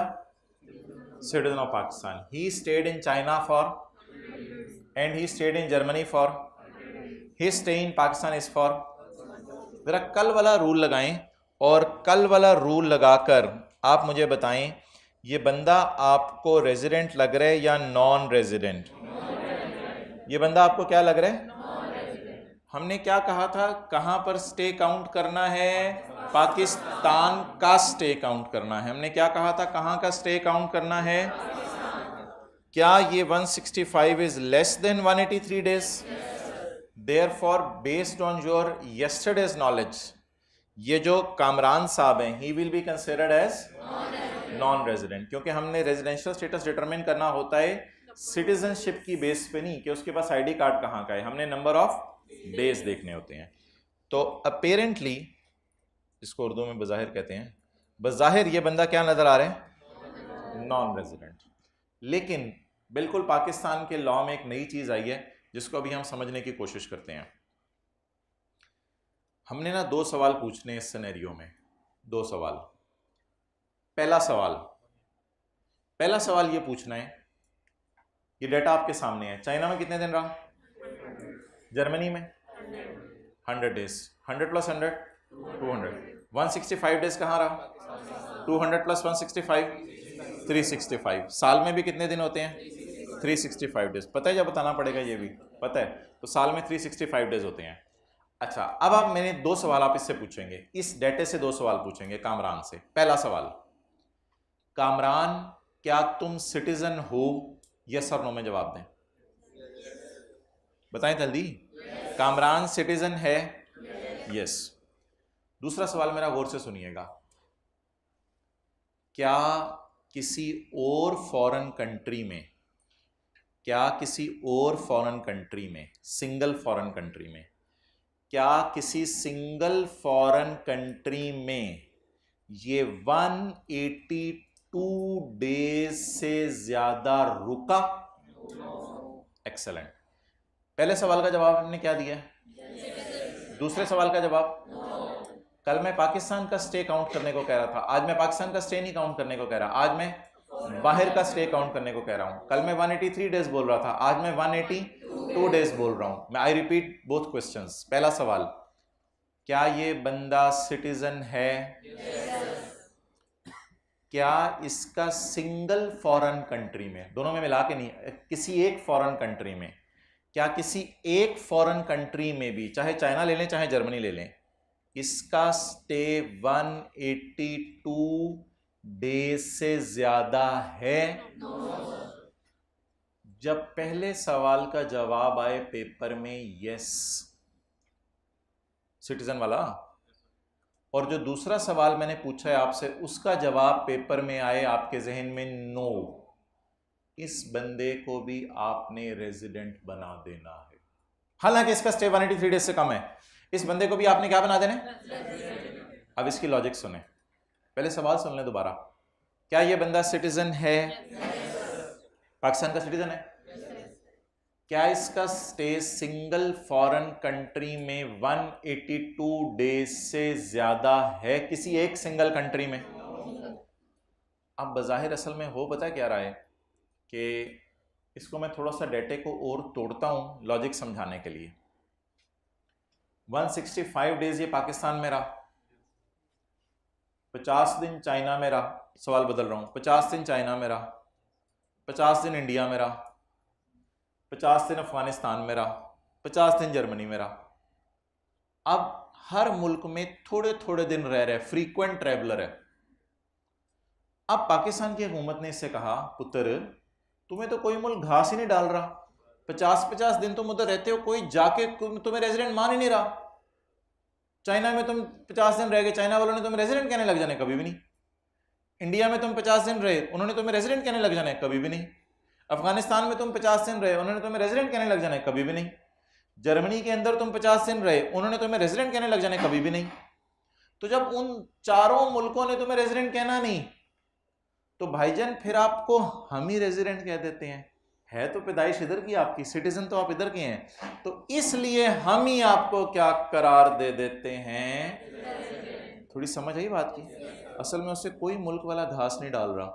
citizen of Pakistan, he stayed in China for and he stayed in Germany for, he stay in Pakistan is for. जरा कल वाला रूल लगाएं और कल वाला रूल लगाकर आप मुझे बताएं ये बंदा आपको रेजिडेंट लग रहा है या नॉन रेजिडेंट? ये बंदा आपको क्या लग रहा है? हमने क्या कहा था, कहां पर स्टे काउंट करना है? पाकिस्तान का स्टे काउंट करना है। हमने क्या कहा था, कहां का स्टे काउंट करना है? क्या ये 165 is less than 183 days? Therefore, based on your yesterday's knowledge, ये जो कामरान साहब हैं he will be considered as non resident, क्योंकि हमने रेजिडेंशियल स्टेटस डिटरमिन करना होता है सिटीजनशिप की बेस पे नहीं कि उसके पास आईडी कार्ड कहाँ का है, हमने नंबर ऑफ डेज देखने होते हैं। तो अपेरेंटली इसको उर्दू में बज़ाहिर कहते हैं, बज़ाहिर ये बंदा क्या नजर आ रहा है? Non resident. लेकिन बिल्कुल पाकिस्तान के लॉ में एक नई चीज आई है जिसको अभी हम समझने की कोशिश करते हैं। हमने ना 2 सवाल पूछने इस सिनेरियो में, 2 सवाल। पहला सवाल ये पूछना है, ये डेटा आपके सामने है, चाइना में कितने दिन रहा? जर्मनी में 100 डेज, 100 प्लस 100 200, 165 डेज कहाँ रहा? 200 प्लस 165 365। साल में भी कितने दिन होते हैं? 365 डेज। पता है, या बताना पड़ेगा? ये भी पता है। तो साल में 365 डेज होते हैं। अच्छा, अब आप मैंने 2 सवाल आप इससे पूछेंगे, इस डेटे से 2 सवाल पूछेंगे कामरान से। पहला सवाल, कामरान क्या तुम सिटीजन हो? यस और नो में जवाब दें, बताएं जल्दी। कामरान सिटीजन है? यस। दूसरा सवाल मेरा गौर से सुनिएगा, क्या किसी और फॉरेन कंट्री में क्या किसी और फॉरेन कंट्री में, सिंगल फॉरेन कंट्री में, क्या किसी सिंगल फॉरेन कंट्री में ये 182 डेज से ज्यादा रुका? एक्सेलेंट। पहले सवाल का जवाब हमने क्या दिया? दूसरे सवाल का जवाब? कल मैं पाकिस्तान का स्टे काउंट करने को कह रहा था, आज मैं पाकिस्तान का स्टे नहीं काउंट करने को कह रहा, आज मैं बाहर का स्टे काउंट करने को कह रहा हूं। कल मैं 183 डेज बोल रहा था, आज मैं 182 डेज बोल रहा हूं। मैं आई रिपीट बोथ क्वेश्चंस। पहला सवाल, क्या ये बंदा सिटीजन है? क्या इसका सिंगल फॉरेन कंट्री में, दोनों में मिला के नहीं, किसी एक फॉरेन कंट्री में, क्या किसी एक फॉरेन कंट्री में भी, चाहे चाइना ले लें चाहे जर्मनी ले लें, इसका स्टे 182 डेज से ज्यादा है? जब पहले सवाल का जवाब आए पेपर में यस, सिटीजन वाला, और जो दूसरा सवाल मैंने पूछा है आपसे उसका जवाब पेपर में आए आपके जहन में नो, इस बंदे को भी आपने रेजिडेंट बना देना है। हालांकि इसका स्टे 183 डेज से कम है, इस बंदे को भी आपने क्या बना देना है? अब इसकी लॉजिक सुने, पहले सवाल सुन लें दोबारा। क्या ये बंदा सिटीजन है? पाकिस्तान का सिटीजन है? क्या इसका स्टे सिंगल फॉरेन कंट्री में 182 डेज से ज्यादा है, किसी एक सिंगल कंट्री में? अब बज़ाहिर असल में हो पता क्या रहा है कि इसको मैं थोड़ा सा डेटे को और तोड़ता हूं लॉजिक समझाने के लिए। 165 डेज ये पाकिस्तान में रहा, 50 दिन चाइना में रहा, सवाल बदल रहा हूं, 50 दिन चाइना में रहा, 50 दिन इंडिया में रहा, 50 दिन अफगानिस्तान में रहा, 50 दिन जर्मनी में रहा। अब हर मुल्क में थोड़े थोड़े दिन रह रहे, फ्रीक्वेंट ट्रैवलर है। अब पाकिस्तान की हुकूमत ने इससे कहा, पुत्र तुम्हें तो कोई मुल्क घास ही नहीं डाल रहा, 50-50 दिन तुम उधर रहते हो, कोई जाके तुम्हें रेजिडेंट मान ही नहीं रहा। चाइना में तुम 50 दिन रह गए, चाइना वालों ने तुम्हें रेजिडेंट कहने लग जाने, कभी भी नहीं। इंडिया में तुम 50 दिन रहे, उन्होंने तुम्हें रेजिडेंट कहने लग जाने, कभी भी नहीं। अफगानिस्तान में तुम 50 दिन रहे, उन्होंने तुम्हें रेजिडेंट कहने लग जाने, कभी भी नहीं। जर्मनी के अंदर तुम 50 दिन रहे, उन्होंने तुम्हें रेजिडेंट कहने लग जाने, कभी भी नहीं। तो जब उन चारों मुल्कों ने तुम्हें रेजिडेंट कहना नहीं, तो भाईजान फिर आपको हम ही रेजिडेंट कह देते हैं। है तो पैदाइश इधर की आपकी, सिटीजन तो आप इधर के हैं, तो इसलिए हम ही आपको क्या करार दे देते हैं। थोड़ी समझ आई बात की? असल में उससे कोई मुल्क वाला घास नहीं डाल रहा,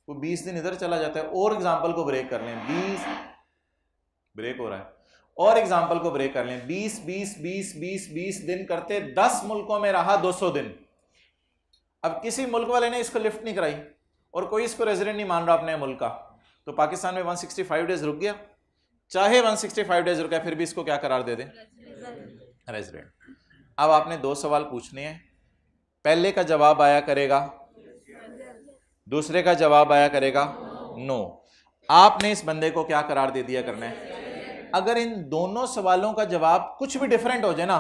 वो 20 दिन इधर चला जाता है। और एग्जाम्पल को ब्रेक कर लें, 20 ब्रेक हो रहा है, और एग्जाम्पल को ब्रेक कर लें, 20 दिन करते 10 मुल्कों में रहा 200 दिन। अब किसी मुल्क वाले ने इसको लिफ्ट नहीं कराई और कोई इसको रेजिडेंट नहीं मान रहा अपने मुल्क का, तो पाकिस्तान में 165 डेज रुक गया। चाहे 165 डेज रुका, फिर भी इसको क्या करार दे दें? रेजिडेंट। अब आपने दो सवाल पूछने हैं, पहले का जवाब आया करेगा, दूसरे का जवाब आया करेगा नो। आपने इस बंदे को क्या करार दे दिया करना है? अगर इन दोनों सवालों का जवाब कुछ भी डिफरेंट हो जाए ना,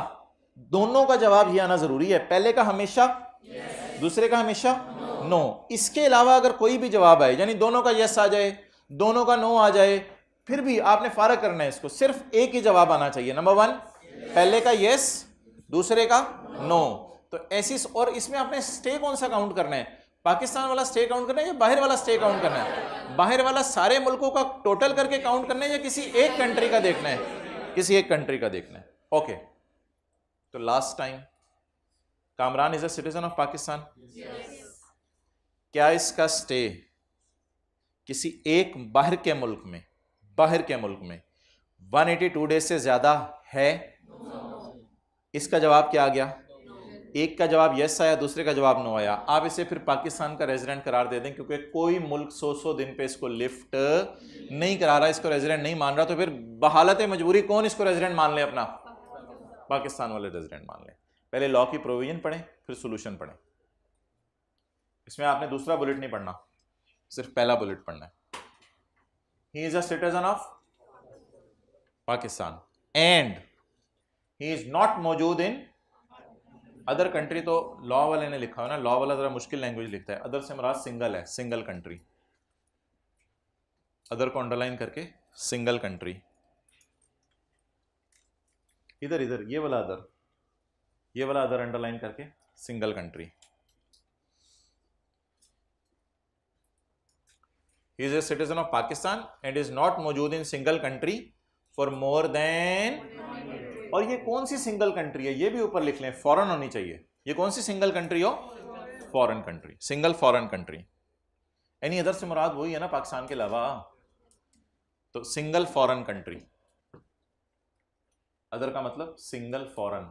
दोनों का जवाब ये आना जरूरी है, पहले का हमेशा दूसरे का हमेशा नो। इसके अलावा अगर कोई भी जवाब आए, यानी दोनों का यस आ जाए, दोनों का नो आ जाए, फिर भी आपने फारक करना है इसको, सिर्फ एक ही जवाब आना चाहिए। नंबर 1 पहले का यस, दूसरे का नो। तो ऐसी, और इसमें आपने स्टे कौन सा काउंट करना है? पाकिस्तान वाला स्टे काउंट करना है या बाहर वाला स्टे काउंट करना है? बाहर वाला सारे मुल्कों का टोटल करके काउंट करना है या किसी एक कंट्री का देखना है? किसी एक कंट्री का देखना है। ओके, तो last time, Kamran is a citizen of Pakistan. क्या इसका स्टे किसी एक बाहर के मुल्क में 182 डेज से ज्यादा है? इसका जवाब क्या आ गया? एक का जवाब यस आया, दूसरे का जवाब नो आया। आप इसे फिर पाकिस्तान का रेजिडेंट करार दे दें, क्योंकि कोई मुल्क 100 दिन पे इसको लिफ्ट नहीं करा रहा, इसको रेजिडेंट नहीं मान रहा। तो फिर बहालत मजबूरी कौन इसको रेजिडेंट मान ले? अपना पाकिस्तान वाले रेजिडेंट मान ले। पहले लॉ की प्रोविजन पढ़ें, फिर सोल्यूशन पढ़ें। इसमें आपने दूसरा बुलेट नहीं पढ़ना, सिर्फ पहला बुलेट पढ़ना है। ही is a citizen of Pakistan and he is not मौजूद इन अदर कंट्री। तो लॉ वाले ने लिखा हो ना, लॉ वाला जरा मुश्किल लैंग्वेज लिखता है। अदर से मुराद सिंगल है, सिंगल कंट्री। अदर को अंडरलाइन करके सिंगल कंट्री, इधर इधर ये वाला अदर अंडरलाइन करके single country. He is a citizen of Pakistan and is not मौजूद in single country for more than, और ये कौन सी सिंगल कंट्री है ये भी ऊपर लिख लें, फॉरेन होनी चाहिए। ये कौन सी सिंगल कंट्री हो, foreign country, single foreign country. Any other से मुराद वही है ना पाकिस्तान के अलावा, तो सिंगल फॉरेन कंट्री, अदर का मतलब single foreign,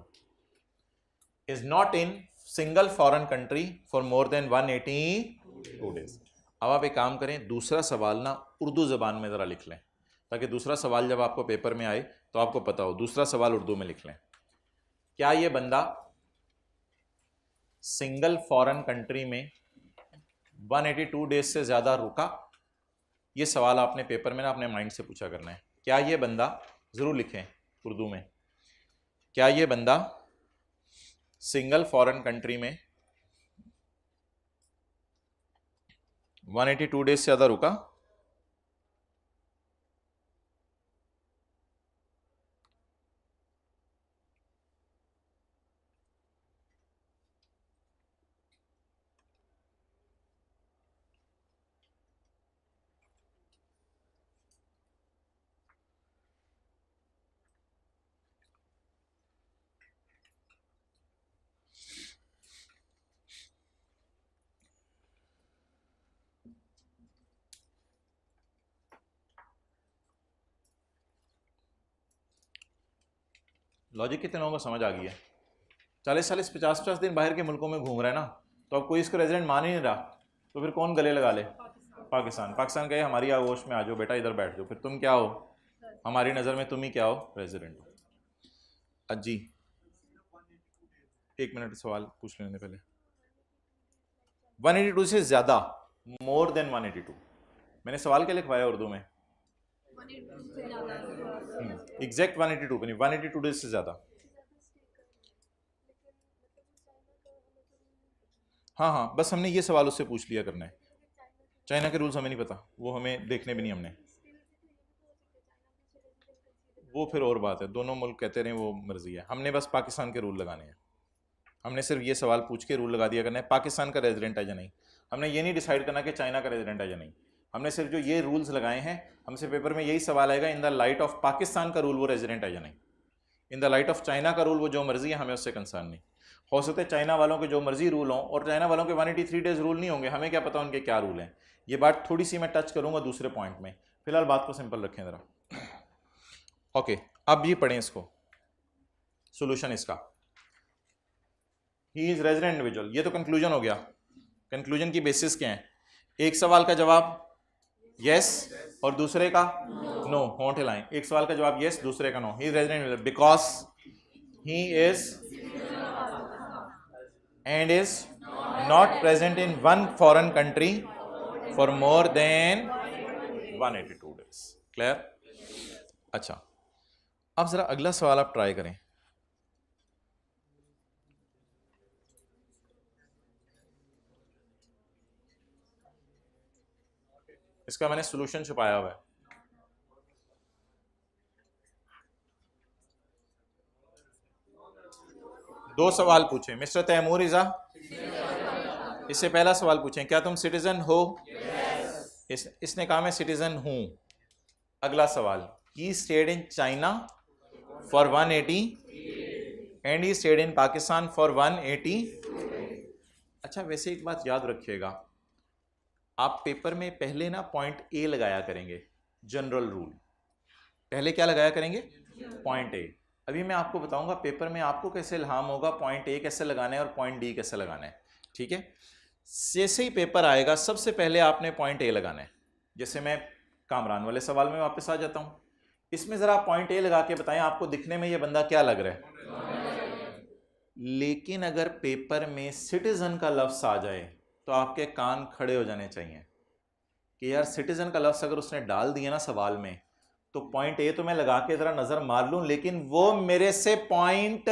is not in single foreign country for more than 182 days. अब आप एक काम करें, दूसरा सवाल ना उर्दू जबान में जरा लिख लें, ताकि दूसरा सवाल जब आपको पेपर में आए तो आपको पता हो। दूसरा सवाल उर्दू में लिख लें, क्या ये बंदा सिंगल फॉरेन कंट्री में 182 डेज से ज़्यादा रुका? ये सवाल आपने पेपर में ना अपने माइंड से पूछा करना है। क्या ये बंदा, ज़रूर लिखें उर्दू में, क्या ये बंदा सिंगल फॉरेन कंट्री में 182 डेज से ज़्यादा रुका? लॉजिक कितने लोगों को समझ आ गई है? 40-40, 50-50 दिन बाहर के मुल्कों में घूम रहे हैं ना, तो अब कोई इसको रेजिडेंट मान ही नहीं रहा, तो फिर कौन गले लगा ले? पाकिस्तान कहे हमारी आगोश में आ जाओ बेटा, इधर बैठ जाओ, फिर तुम क्या हो हमारी नज़र में, तुम ही क्या हो, रेजिडेंट हो। अजी 1 मिनट सवाल पूछ लेने पहले। 182 से ज़्यादा, मोर देन 182, मैंने सवाल क्या लिखवाया उर्दू में? एग्जैक्ट 182 भी नहीं, 182 डेज से ज़्यादा। हाँ हाँ, बस हमने ये सवाल उससे पूछ लिया करना है। चाइना के रूल्स हमें नहीं पता, वो हमें देखने भी नहीं हमने, वो फिर और बात है, दोनों मुल्क कहते रहे वो मर्जी है, हमने बस पाकिस्तान के रूल लगाने हैं। हमने सिर्फ ये सवाल पूछ के रूल लगा दिया करना है, पाकिस्तान का रेजिडेंट है या नहीं। हमने ये नहीं डिसाइड करना कि चाइना का रेजिडेंट है या नहीं, हमने सिर्फ जो ये रूल्स लगाए हैं, हमसे पेपर में यही सवाल आएगा, in the light of Pakistan का रूल वो रेजिडेंट है या नहीं, in the light of China का रूल वो जो मर्जी है, हमें उससे कंसर्न नहीं। हो सकता है चाइना वालों के जो मर्जी रूल हों और चाइना वालों के 183 डेज रूल नहीं होंगे, हमें क्या पता उनके क्या रूल हैं। ये बात थोड़ी सी मैं टच करूंगा दूसरे पॉइंट में, फिलहाल बात को सिंपल रखें ज़रा। ओके, अब ये पढ़ें इसको, सोल्यूशन इसका, ही इज रेजिडेंट इंडिविजुअल, ये तो कंक्लूजन हो गया। कंक्लूजन की बेसिस क्या है? एक सवाल का जवाब यस और दूसरे का नो, होंठ हिलाएं। एक सवाल का जवाब यस, दूसरे का no. He is resident individual because he is and is not present in one foreign country for more than 182 days. Clear? अच्छा, अब जरा अगला सवाल आप ट्राई करें। इसका मैंने सॉल्यूशन छुपाया हुआ है। दो सवाल पूछे मिस्टर तैमूर इज़ा, इससे पहला सवाल पूछें, क्या तुम सिटीजन हो? इसने कहा मैं सिटीजन हूं। अगला सवाल, he stayed in China for 180 and he stayed in Pakistan for 180। अच्छा, वैसे एक बात याद रखिएगा, आप पेपर में पहले ना पॉइंट ए लगाया करेंगे, जनरल रूल पहले क्या लगाया करेंगे? Point A. अभी मैं आपको बताऊंगा पेपर में आपको कैसे इल्हाम होगा पॉइंट ए कैसे लगाना है और पॉइंट डी कैसे लगाना है, ठीक है? जैसे ही पेपर आएगा सबसे पहले आपने पॉइंट ए लगाना है। जैसे मैं कामरान वाले सवाल में वापस आ जाता हूँ, इसमें ज़रा पॉइंट ए लगा के बताएं आपको दिखने में ये बंदा क्या लग रहा है। लेकिन अगर पेपर में सिटीजन का लफ्ज़ आ जाए तो आपके कान खड़े हो जाने चाहिए कि यार सिटीजन का लफ्ज़ अगर उसने डाल दिया ना सवाल में, तो पॉइंट ए तो मैं लगा के ज़रा नज़र मार लूँ, लेकिन वो मेरे से पॉइंट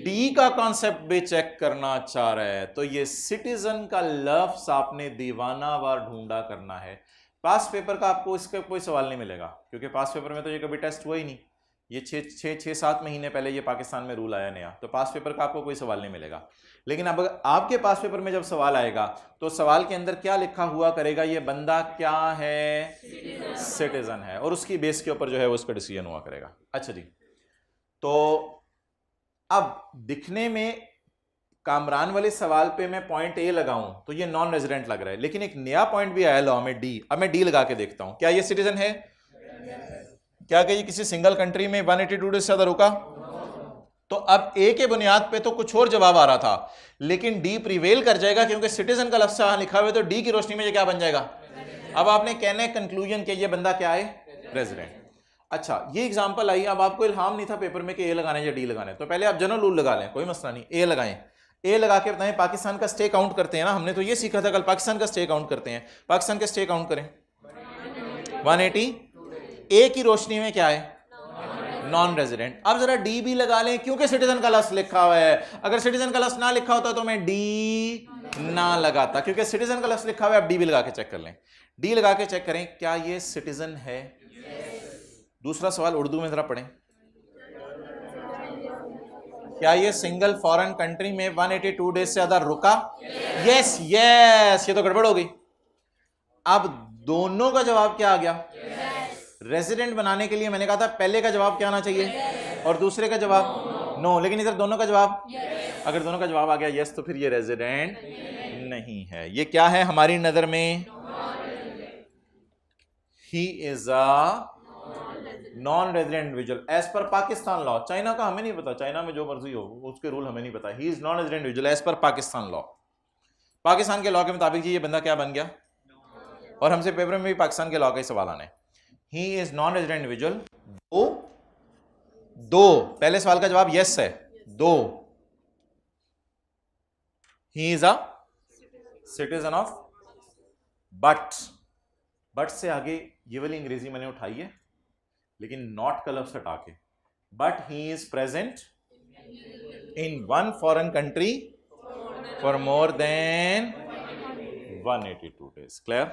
डी का कॉन्सेप्ट भी चेक करना चाह रहा है। तो ये सिटीजन का लफ्ज़ आपने दीवानावार ढूंढा करना है। पास्ट पेपर का आपको इसका कोई सवाल नहीं मिलेगा, क्योंकि पास्ट पेपर में तो ये कभी टेस्ट हुआ ही नहीं। ये 6-7 महीने पहले ये पाकिस्तान में रूल आया नया, तो पास्ट पेपर का आपको कोई सवाल नहीं मिलेगा। लेकिन अब आपके पास्ट पेपर में जब सवाल आएगा तो सवाल के अंदर क्या लिखा हुआ करेगा, ये बंदा क्या है, सिटीजन है, और उसकी बेस के ऊपर जो है वो उसका डिसीजन हुआ करेगा। अच्छा जी, तो अब दिखने में कामरान वाले सवाल पे मैं पॉइंट ए लगाऊं तो ये नॉन रेजिडेंट लग रहा है, लेकिन एक नया पॉइंट भी आया लॉ में, डी। अब मैं डी लगा के देखता हूं, क्या ये सिटीजन है? क्या कहिए किसी सिंगल कंट्री में 182 डेज से ज्यादा रुका? तो अब ए के बुनियाद पे तो कुछ और जवाब आ रहा था, लेकिन डी प्रिवेल कर जाएगा, क्योंकि सिटीजन का लफ्ज लिखा हुआ है, तो डी की रोशनी में ये क्या बन जाएगा? अब आपने कहने कंक्लूजन के ये बंदा क्या है, रेजिडेंट। अच्छा, ये एग्जांपल आई, अब आपको इल्हाम नहीं था पेपर में कि ए लगाने या डी लगाने, तो पहले आप जनरल रूल लगा लें, कोई मसला नहीं, ए लगाएं। ए लगा के बताएं पाकिस्तान का स्टे काउंट करते हैं ना, हमने तो ये सीखा था कल, पाकिस्तान का स्टे काउंट करते हैं। पाकिस्तान का स्टे काउंट करें 180। ए की रोशनी में क्या है, नॉन रेजिडेंट। अब जरा डी भी लगा लें, क्योंकि सिटीजन का लफ्ज लिखा हुआ है। अगर सिटीजन का लफ्ज ना लिखा होता तो मैं डी ना लगाता, क्योंकि सिटीजन का लफ्ज लिखा हुआ है। अब डी भी लगा के चेक कर लें, डी लगा के चेक करें क्या ये सिटीजन है। दूसरा सवाल उर्दू में जरा पढ़ें, क्या ये सिंगल फॉरेन कंट्री में 182 डेज से ज्यादा रुका? यस यस, ये तो गड़बड़ हो गई। अब दोनों का जवाब क्या आ गया? रेजिडेंट बनाने के लिए मैंने कहा था पहले का जवाब क्या आना चाहिए और दूसरे का जवाब नो, लेकिन इधर दोनों का जवाब अगर दोनों का जवाब आ गया यस, तो फिर ये रेजिडेंट नहीं है। ये क्या है हमारी नजर में? He is a non resident individual as per Pakistan law. China का हमें नहीं पता, चाइना में जो मर्जी हो उसके रूल हमें नहीं पता। He is non resident individual as per Pakistan law. Pakistan के लॉ के मुताबिक ये बंदा क्या बन गया, और हमसे पेपर में भी पाकिस्तान के लॉ का ही सवाल आना है। ही इज नॉन रेजिडेंट इंडिविजुअल। दो पहले सवाल का जवाब यस है, दो ही is a citizen of, but से आगे ये वाली अंग्रेजी मैंने उठाई है, लेकिन नॉट का लफ्ज हटा के, but he is present in one foreign country for more than 182 days. Clear?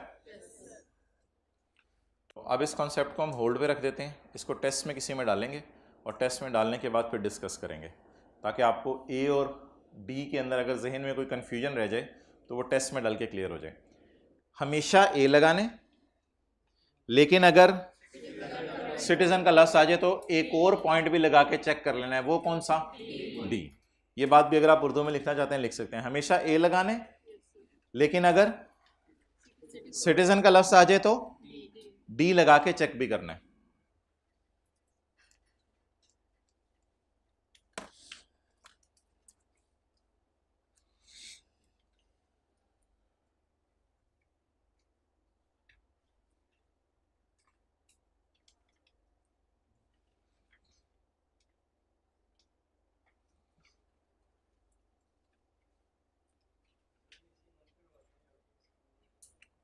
तो अब इस कॉन्सेप्ट को हम होल्ड पे रख देते हैं, इसको टेस्ट में किसी में डालेंगे और टेस्ट में डालने के बाद फिर डिस्कस करेंगे, ताकि आपको ए और डी के अंदर अगर जहन में कोई कंफ्यूजन रह जाए तो वो टेस्ट में डाल के क्लियर हो जाए। हमेशा ए लगाने, लेकिन अगर सिटीजन का लफ्ज आ जाए तो एक और पॉइंट भी लगा के चेक कर लेना है, वो कौन सा? डी। ये बात भी अगर आप उर्दू में लिखना चाहते हैं लिख सकते हैं, हमेशा ए लगाने, लेकिन अगर सिटीजन का लफ्ज आ जाए तो डी लगा के चेक भी करना है।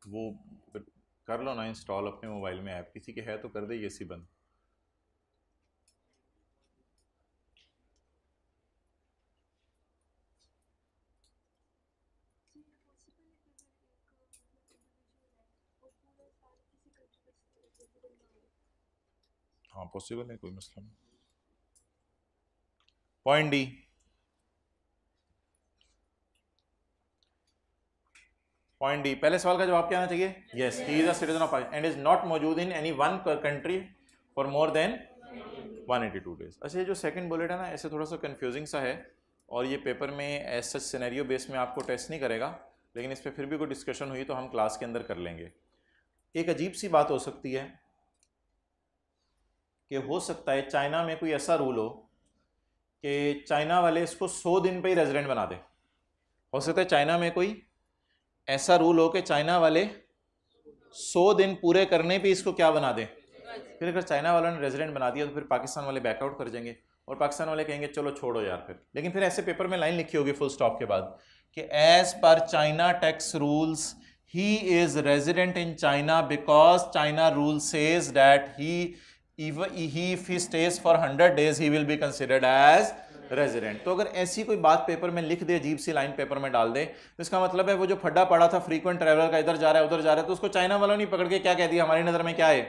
वो कर लो ना इंस्टॉल अपने मोबाइल में ऐप, किसी के है तो कर दे ये सी बंद। हाँ पॉसिबल है, कोई मसला नहीं। पॉइंट डी, पॉइंट डी, पहले सवाल का जवाब क्या आना चाहिए? Yes, he is a citizen of and is not मौजूद in any one country for more than 182 days. अच्छा, ये जो सेकंड बुलेट है ना, ऐसे थोड़ा सा कंफ्यूजिंग सा है, और ये पेपर में एज सच सिनेरियो बेस में आपको टेस्ट नहीं करेगा, लेकिन इस पर फिर भी कोई डिस्कशन हुई तो हम क्लास के अंदर कर लेंगे। एक अजीब सी बात हो सकती है कि हो सकता है चाइना में कोई ऐसा रूल हो कि चाइना वाले इसको 100 दिन पे ही रेजिडेंट बना दे। हो सकता है चाइना में कोई ऐसा रूल हो कि चाइना वाले 100 दिन पूरे करने पे इसको क्या बना दे। फिर अगर चाइना वालों ने रेजिडेंट बना दिया तो फिर पाकिस्तान वाले बैकआउट कर जाएंगे और पाकिस्तान वाले कहेंगे चलो छोड़ो यार फिर। लेकिन फिर ऐसे पेपर में लाइन लिखी होगी फुल स्टॉप के बाद कि as per China tax rules he is resident in China because China rule says that he if he stays for 100 days he will be considered as resident. तो अगर ऐसी कोई बात पेपर में लिख दे, अजीब सी लाइन पेपर में डाल दे, तो इसका मतलब है वो जो फड्डा पड़ा था फ्रीक्वेंट ट्रैवलर का, इधर जा रहा है उधर जा रहा है, तो उसको चाइना वालों ने पकड़ के क्या कह दिया, हमारी नजर में क्या है,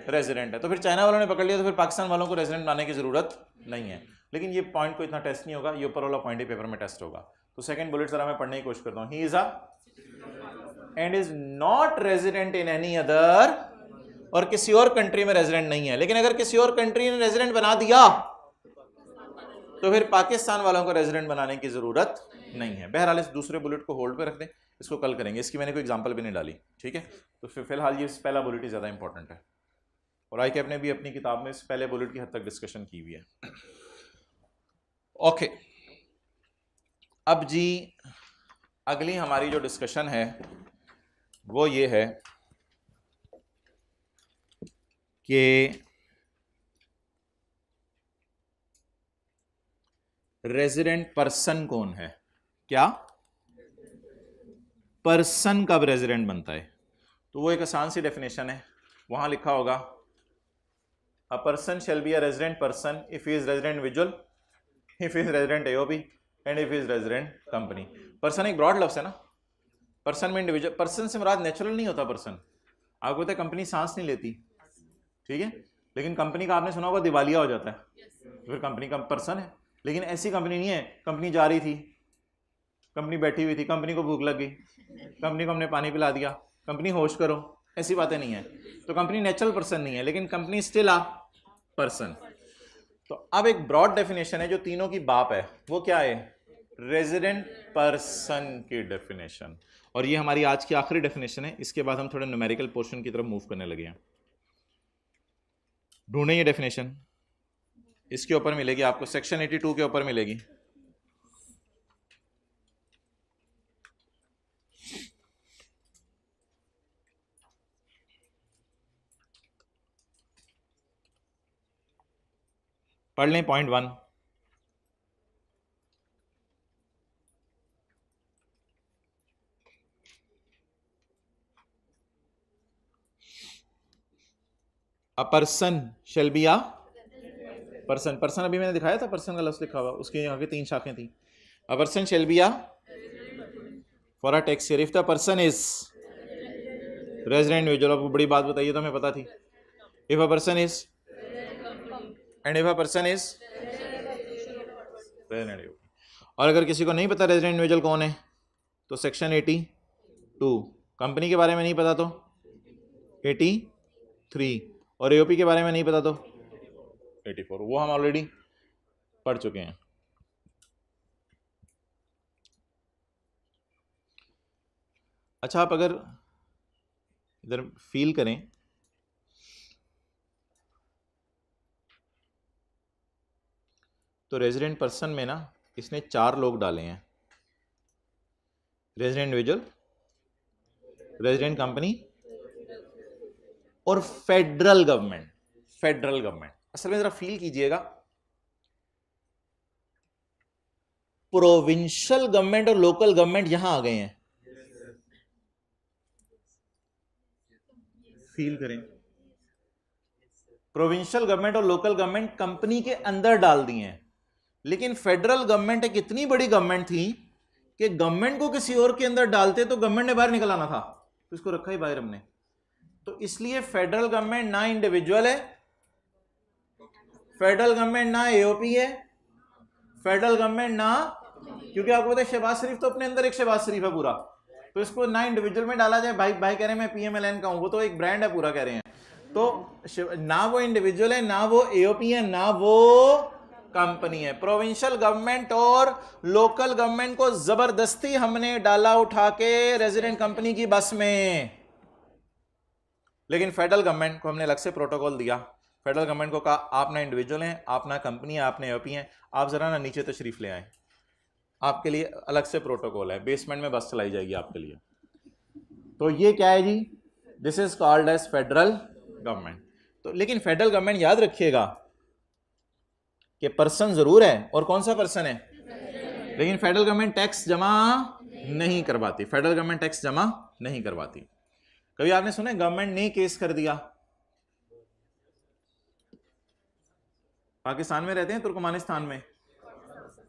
रेजिडेंट है। तो फिर चाइना वालों ने पकड़ लिया, तो फिर पाकिस्तान वालों को रेजिडेंट बनाने की जरूरत नहीं है। लेकिन ये पॉइंट को इतना टेस्ट नहीं होगा, ये ऊपर वाला पॉइंट ही पेपर में टेस्ट होगा। तो सेकंड बुलेट जरा मैं पढ़ने की कोशिश करता हूं। ही is a and is not resident in any other, और किसी और कंट्री में रेजिडेंट नहीं है। लेकिन अगर किसी और कंट्री ने रेजिडेंट बना दिया तो फिर पाकिस्तान वालों को रेजिडेंट बनाने की जरूरत नहीं है। बहरहाल इस दूसरे बुलेट को होल्ड पे रख दें, इसको कल करेंगे, इसकी मैंने कोई एग्जांपल भी नहीं डाली, ठीक है। तो फिलहाल ये पहला बुलेट ही ज़्यादा इंपॉर्टेंट है, और आई कैप ने भी अपनी किताब में इस पहले बुलेट की हद तक डिस्कशन की हुई है। ओके, अब जी अगली हमारी जो डिस्कशन है वो ये है कि रेजिडेंट पर्सन कौन है। क्या पर्सन कब रेजिडेंट बनता है? तो वो एक आसान सी डेफिनेशन है, वहां लिखा होगा अ person shall B a resident person if he is resident individual, if he is resident AOP and if he is resident company. Person एक ब्रॉड लफ्ज है ना, पर्सन में इंडिविजुअल, पर्सन से मुराद नेचुरल नहीं होता पर्सन। आपको पता है कंपनी सांस नहीं लेती, ठीक है, लेकिन कंपनी का आपने सुना होगा दिवालिया हो जाता है, फिर कंपनी का पर्सन है। लेकिन ऐसी कंपनी नहीं है, कंपनी जा रही थी, कंपनी बैठी हुई थी, कंपनी को भूख लग गई, कंपनी को हमने पानी पिला दिया, कंपनी होश करो, ऐसी बातें नहीं है। तो कंपनी नेचुरल पर्सन नहीं है, लेकिन कंपनी स्टिल आ पर्सन। तो अब एक ब्रॉड डेफिनेशन है जो तीनों की बाप है, वो क्या है, रेजिडेंट पर्सन की डेफिनेशन। और ये हमारी आज की आखिरी डेफिनेशन है, इसके बाद हम थोड़े न्यूमेरिकल पोर्शन की तरफ मूव करने लगे हैं। ढूंढें ये डेफिनेशन, इसके ऊपर मिलेगी आपको, सेक्शन 82 के ऊपर मिलेगी। पढ़ लें point 1। A person shall be uh person, person अभी मैंने दिखाया था, पर्सन का लफ्ज लिखा हुआ, उसके आगे 3 शाखें थी। A person shall be a for a tax if the person is resident individual. आपको बड़ी बात बताइए तो हमें पता थी, if a person is and if a person is resident. और अगर किसी को नहीं पता रेजिडेंट इंडिविजुअल कौन है तो सेक्शन 82, कंपनी के बारे में नहीं पता तो 83, और एओपी के बारे में नहीं पता तो 84, वो हम ऑलरेडी पढ़ चुके हैं। अच्छा, आप अगर इधर फील करें तो रेजिडेंट पर्सन में ना इसने 4 लोग डाले हैं, रेजिडेंट इंडिविजुअल, रेजिडेंट कंपनी और फेडरल गवर्नमेंट। फेडरल गवर्नमेंट असल में जरा फील कीजिएगा, प्रोविंशियल गवर्नमेंट और लोकल गवर्नमेंट यहां आ गए हैं, फील करें, प्रोविंशियल गवर्नमेंट और लोकल गवर्नमेंट कंपनी के अंदर डाल दिए हैं। लेकिन फेडरल गवर्नमेंट एक इतनी बड़ी गवर्नमेंट थी कि गवर्नमेंट को किसी और के अंदर डालते तो गवर्नमेंट ने बाहर निकल आना था, तो इसको रखा ही बाहर हमने। तो इसलिए फेडरल गवर्नमेंट ना इंडिविजुअल है, फेडरल गवर्नमेंट ना एओपी है, फेडरल गवर्नमेंट ना, क्योंकि आपको पता है शहबाज शरीफ तो अपने अंदर एक शहबाज शरीफ है पूरा, तो इसको ना इंडिविजुअल में डाला जाए। भाई भाई कह रहे हैं मैं पीएमएलएन का हूं, वो तो एक ब्रांड है पूरा कह रहे हैं, तो ना वो इंडिविजुअल है, ना वो एओपी है, ना वो कंपनी है। प्रोविंशियल गवर्नमेंट और लोकल गवर्नमेंट को जबरदस्ती हमने डाला उठा के रेजिडेंट कंपनी की बस में। लेकिन फेडरल गवर्नमेंट को हमने अलग से प्रोटोकॉल दिया। फेडरल गवर्नमेंट को कहा आप ना इंडिविजुअल हैं, आप ना कंपनी है, आप ना एओपी हैं, आप जरा ना नीचे तशरीफ ले आए, आपके लिए अलग से प्रोटोकॉल है, बेसमेंट में बस चलाई जाएगी आपके लिए। तो ये क्या है जी, this is called as federal government. तो लेकिन फेडरल गवर्नमेंट याद रखिएगा कि पर्सन जरूर है, और कौन सा पर्सन है, लेकिन फेडरल गवर्नमेंट टैक्स जमा नहीं करवाती, फेडरल गवर्नमेंट टैक्स जमा नहीं करवाती। कभी आपने सुना गवर्नमेंट ने केस कर दिया, पाकिस्तान में रहते हैं, तुर्कमानिस्तान में।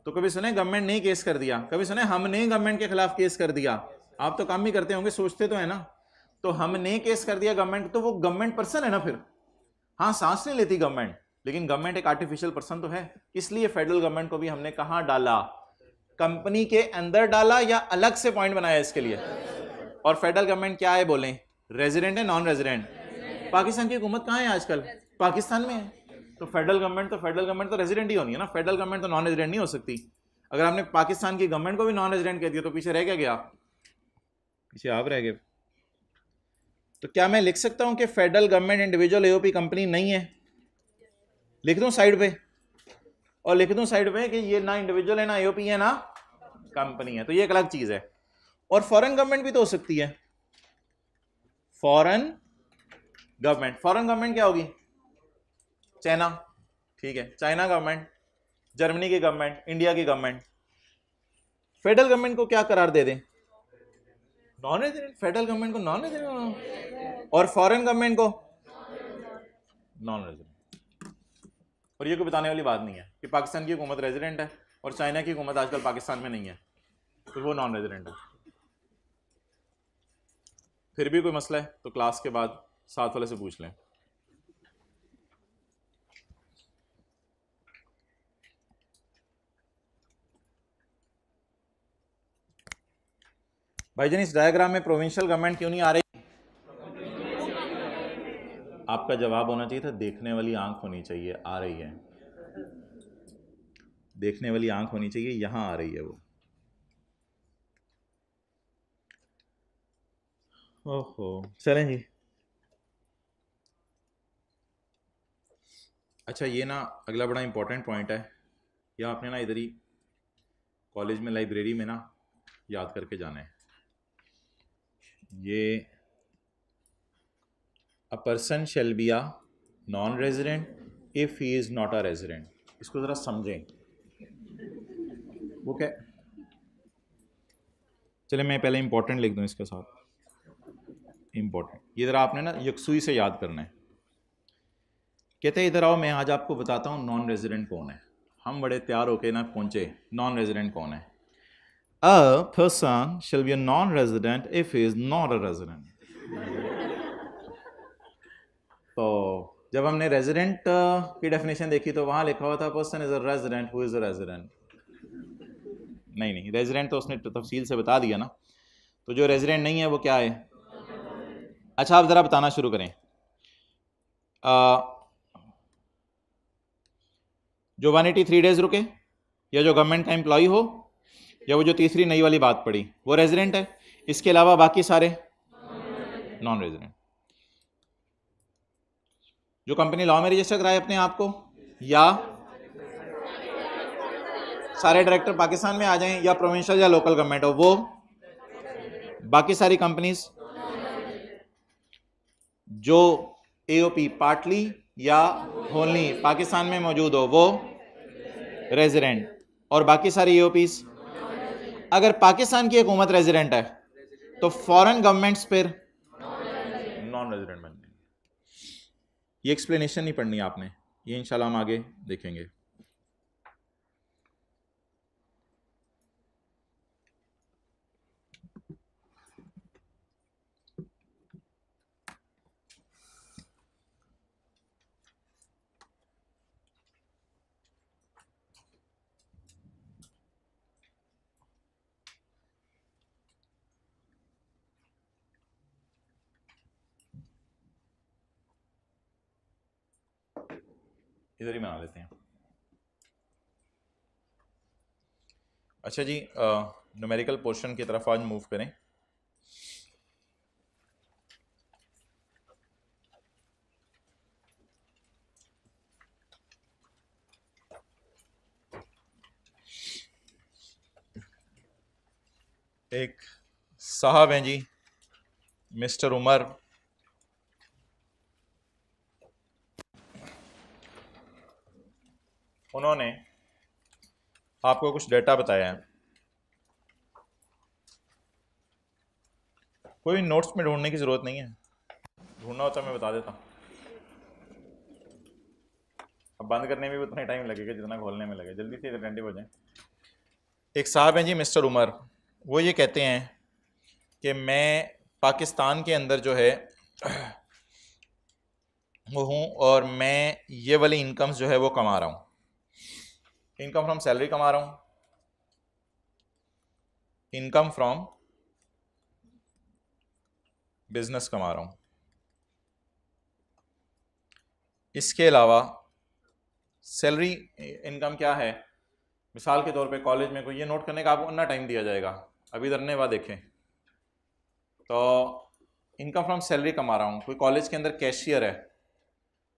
तो कभी सुने गवर्नमेंट ने केस कर दिया, कभी सुने हमने गवर्नमेंट के खिलाफ केस कर दिया? आप तो काम भी करते होंगे, सोचते तो है ना। तो हमने केस कर दिया गवर्नमेंट, तो वो गवर्नमेंट पर्सन है ना फिर। हाँ, सांस नहीं लेती गवर्नमेंट, लेकिन गवर्नमेंट एक आर्टिफिशियल पर्सन तो है। इसलिए फेडरल गवर्नमेंट को भी हमने कहां डाला? कंपनी के अंदर डाला या अलग से पॉइंट बनाया इसके लिए? और फेडरल गवर्नमेंट क्या है बोलें? रेजिडेंट है, नॉन रेजिडेंट? पाकिस्तान की हुकूमत कहां है आजकल? पाकिस्तान में है। तो फेडरल गवर्नमेंट तो रेजिडेंट ही होनी है ना, फेडरल गवर्नमेंट तो नॉन रेजिडेंट नहीं हो सकती। अगर आपने पाकिस्तान की गवर्नमेंट को भी नॉन रेजिडेंट कह दिया तो पीछे रह क्या गया? पीछे आप रह गए। तो क्या मैं लिख सकता हूं कि federal government individual AOP company नहीं है? लिख दूं साइड पे, और लिख दूं साइड पे कि ये ना इंडिविजुअल है, ना एओपी है, ना कंपनी है। तो ये एक अलग चीज है। और फॉरेन गवर्नमेंट भी तो हो सकती है। फॉरेन गवर्नमेंट क्या होगी? चाइना, ठीक है, चाइना गवर्नमेंट, जर्मनी की गवर्नमेंट, इंडिया की गवर्नमेंट। फेडरल गवर्नमेंट को क्या करार दे दें? Non resident. फेडरल गवर्नमेंट को नॉन रेजिडेंट और फॉरेन गवर्नमेंट को नॉन रेजिडेंट। और ये कोई बताने वाली बात नहीं है कि पाकिस्तान की हुकूमत रेजिडेंट है और चाइना की हुकूमत आजकल पाकिस्तान में नहीं है, तो वो नॉन रेजिडेंट है। फिर भी कोई मसला है तो क्लास के बाद साथ वाले से पूछ लें। भाईजान, इस डायग्राम में प्रोविंशियल गवर्नमेंट क्यों नहीं आ रही? आपका जवाब होना चाहिए था देखने वाली आंख होनी चाहिए, आ रही है। देखने वाली आंख होनी चाहिए, यहां आ रही है वो। ओहो, चलें जी। अच्छा, ये ना अगला बड़ा इंपॉर्टेंट पॉइंट है, या आपने ना इधर ही कॉलेज में लाइब्रेरी में ना याद करके जाना है। ये अ person shall be a non resident if he is not a resident. इसको ज़रा समझें। वो क्या? चले मैं पहले इंपॉर्टेंट लिख दूं इसके साथ। इंपॉर्टेंट, ये ज़रा आपने ना यकसुई से याद करना है। कहते हैं इधर आओ, मैं आज आपको बताता हूँ नॉन रेजिडेंट कौन है। हम बड़े तैयार होके ना पहुंचे, नॉन रेजिडेंट कौन है? अ person shall be a non resident if he is not a resident. तो जब हमने रेजिडेंट की डेफिनेशन देखी तो वहां लिखा हुआ था person is a resident who is a resident. नहीं, रेजिडेंट तो उसने तफसील से बता दिया ना। तो जो रेजिडेंट नहीं है वो क्या है? अच्छा, आप ज़रा बताना शुरू करें। जो 183 डेज रुके, या जो गवर्नमेंट का एम्प्लॉय हो, या वो जो तीसरी नई वाली बात पड़ी, वो रेजिडेंट है। इसके अलावा बाकी सारे नॉन रेजिडेंट। जो कंपनी लॉ में रजिस्टर कराए अपने आप को, या सारे डायरेक्टर पाकिस्तान में आ जाएं, या प्रोविंशियल या लोकल गवर्नमेंट हो, वो। बाकी सारी कंपनीज जो एओपी पार्टली या होनली पाकिस्तान में मौजूद हो, वो रेजिडेंट। और बाकी सारी एओपीज, अगर पाकिस्तान की हुकूमत रेजिडेंट है तो फॉरेन गवर्नमेंट्स फिर नॉन रेजिडेंट बन गए। ये एक्सप्लेनेशन नहीं पढ़नी आपने, ये इंशाल्लाह हम आगे देखेंगे। इधर ही बना लेते हैं। अच्छा जी, न्यूमेरिकल पोर्शन की तरफ आज मूव करें। एक साहब हैं जी, मिस्टर उमर। उन्होंने आपको कुछ डेटा बताया है। कोई नोट्स में ढूंढने की ज़रूरत नहीं है, ढूंढना होता मैं बता देता। अब बंद करने में भी उतना टाइम लगेगा जितना खोलने में लगेगा, जल्दी से अटेंटिव हो जाए। एक साहब हैं जी मिस्टर उमर, वो ये कहते हैं कि मैं पाकिस्तान के अंदर जो है वो हूँ और मैं ये वाली इनकम्स जो है वो कमा रहा हूँ, इनकम फ्रॉम सैलरी कमा रहा हूँ, इनकम फ्रॉम बिजनेस कमा रहा हूँ, इसके अलावा सैलरी इनकम क्या है, मिसाल के तौर पे कॉलेज में कोई ये नोट करने का आपको ना टाइम दिया जाएगा, अभी इधर ने देखें तो इनकम फ्रॉम सैलरी कमा रहा हूँ। कोई कॉलेज के अंदर कैशियर है,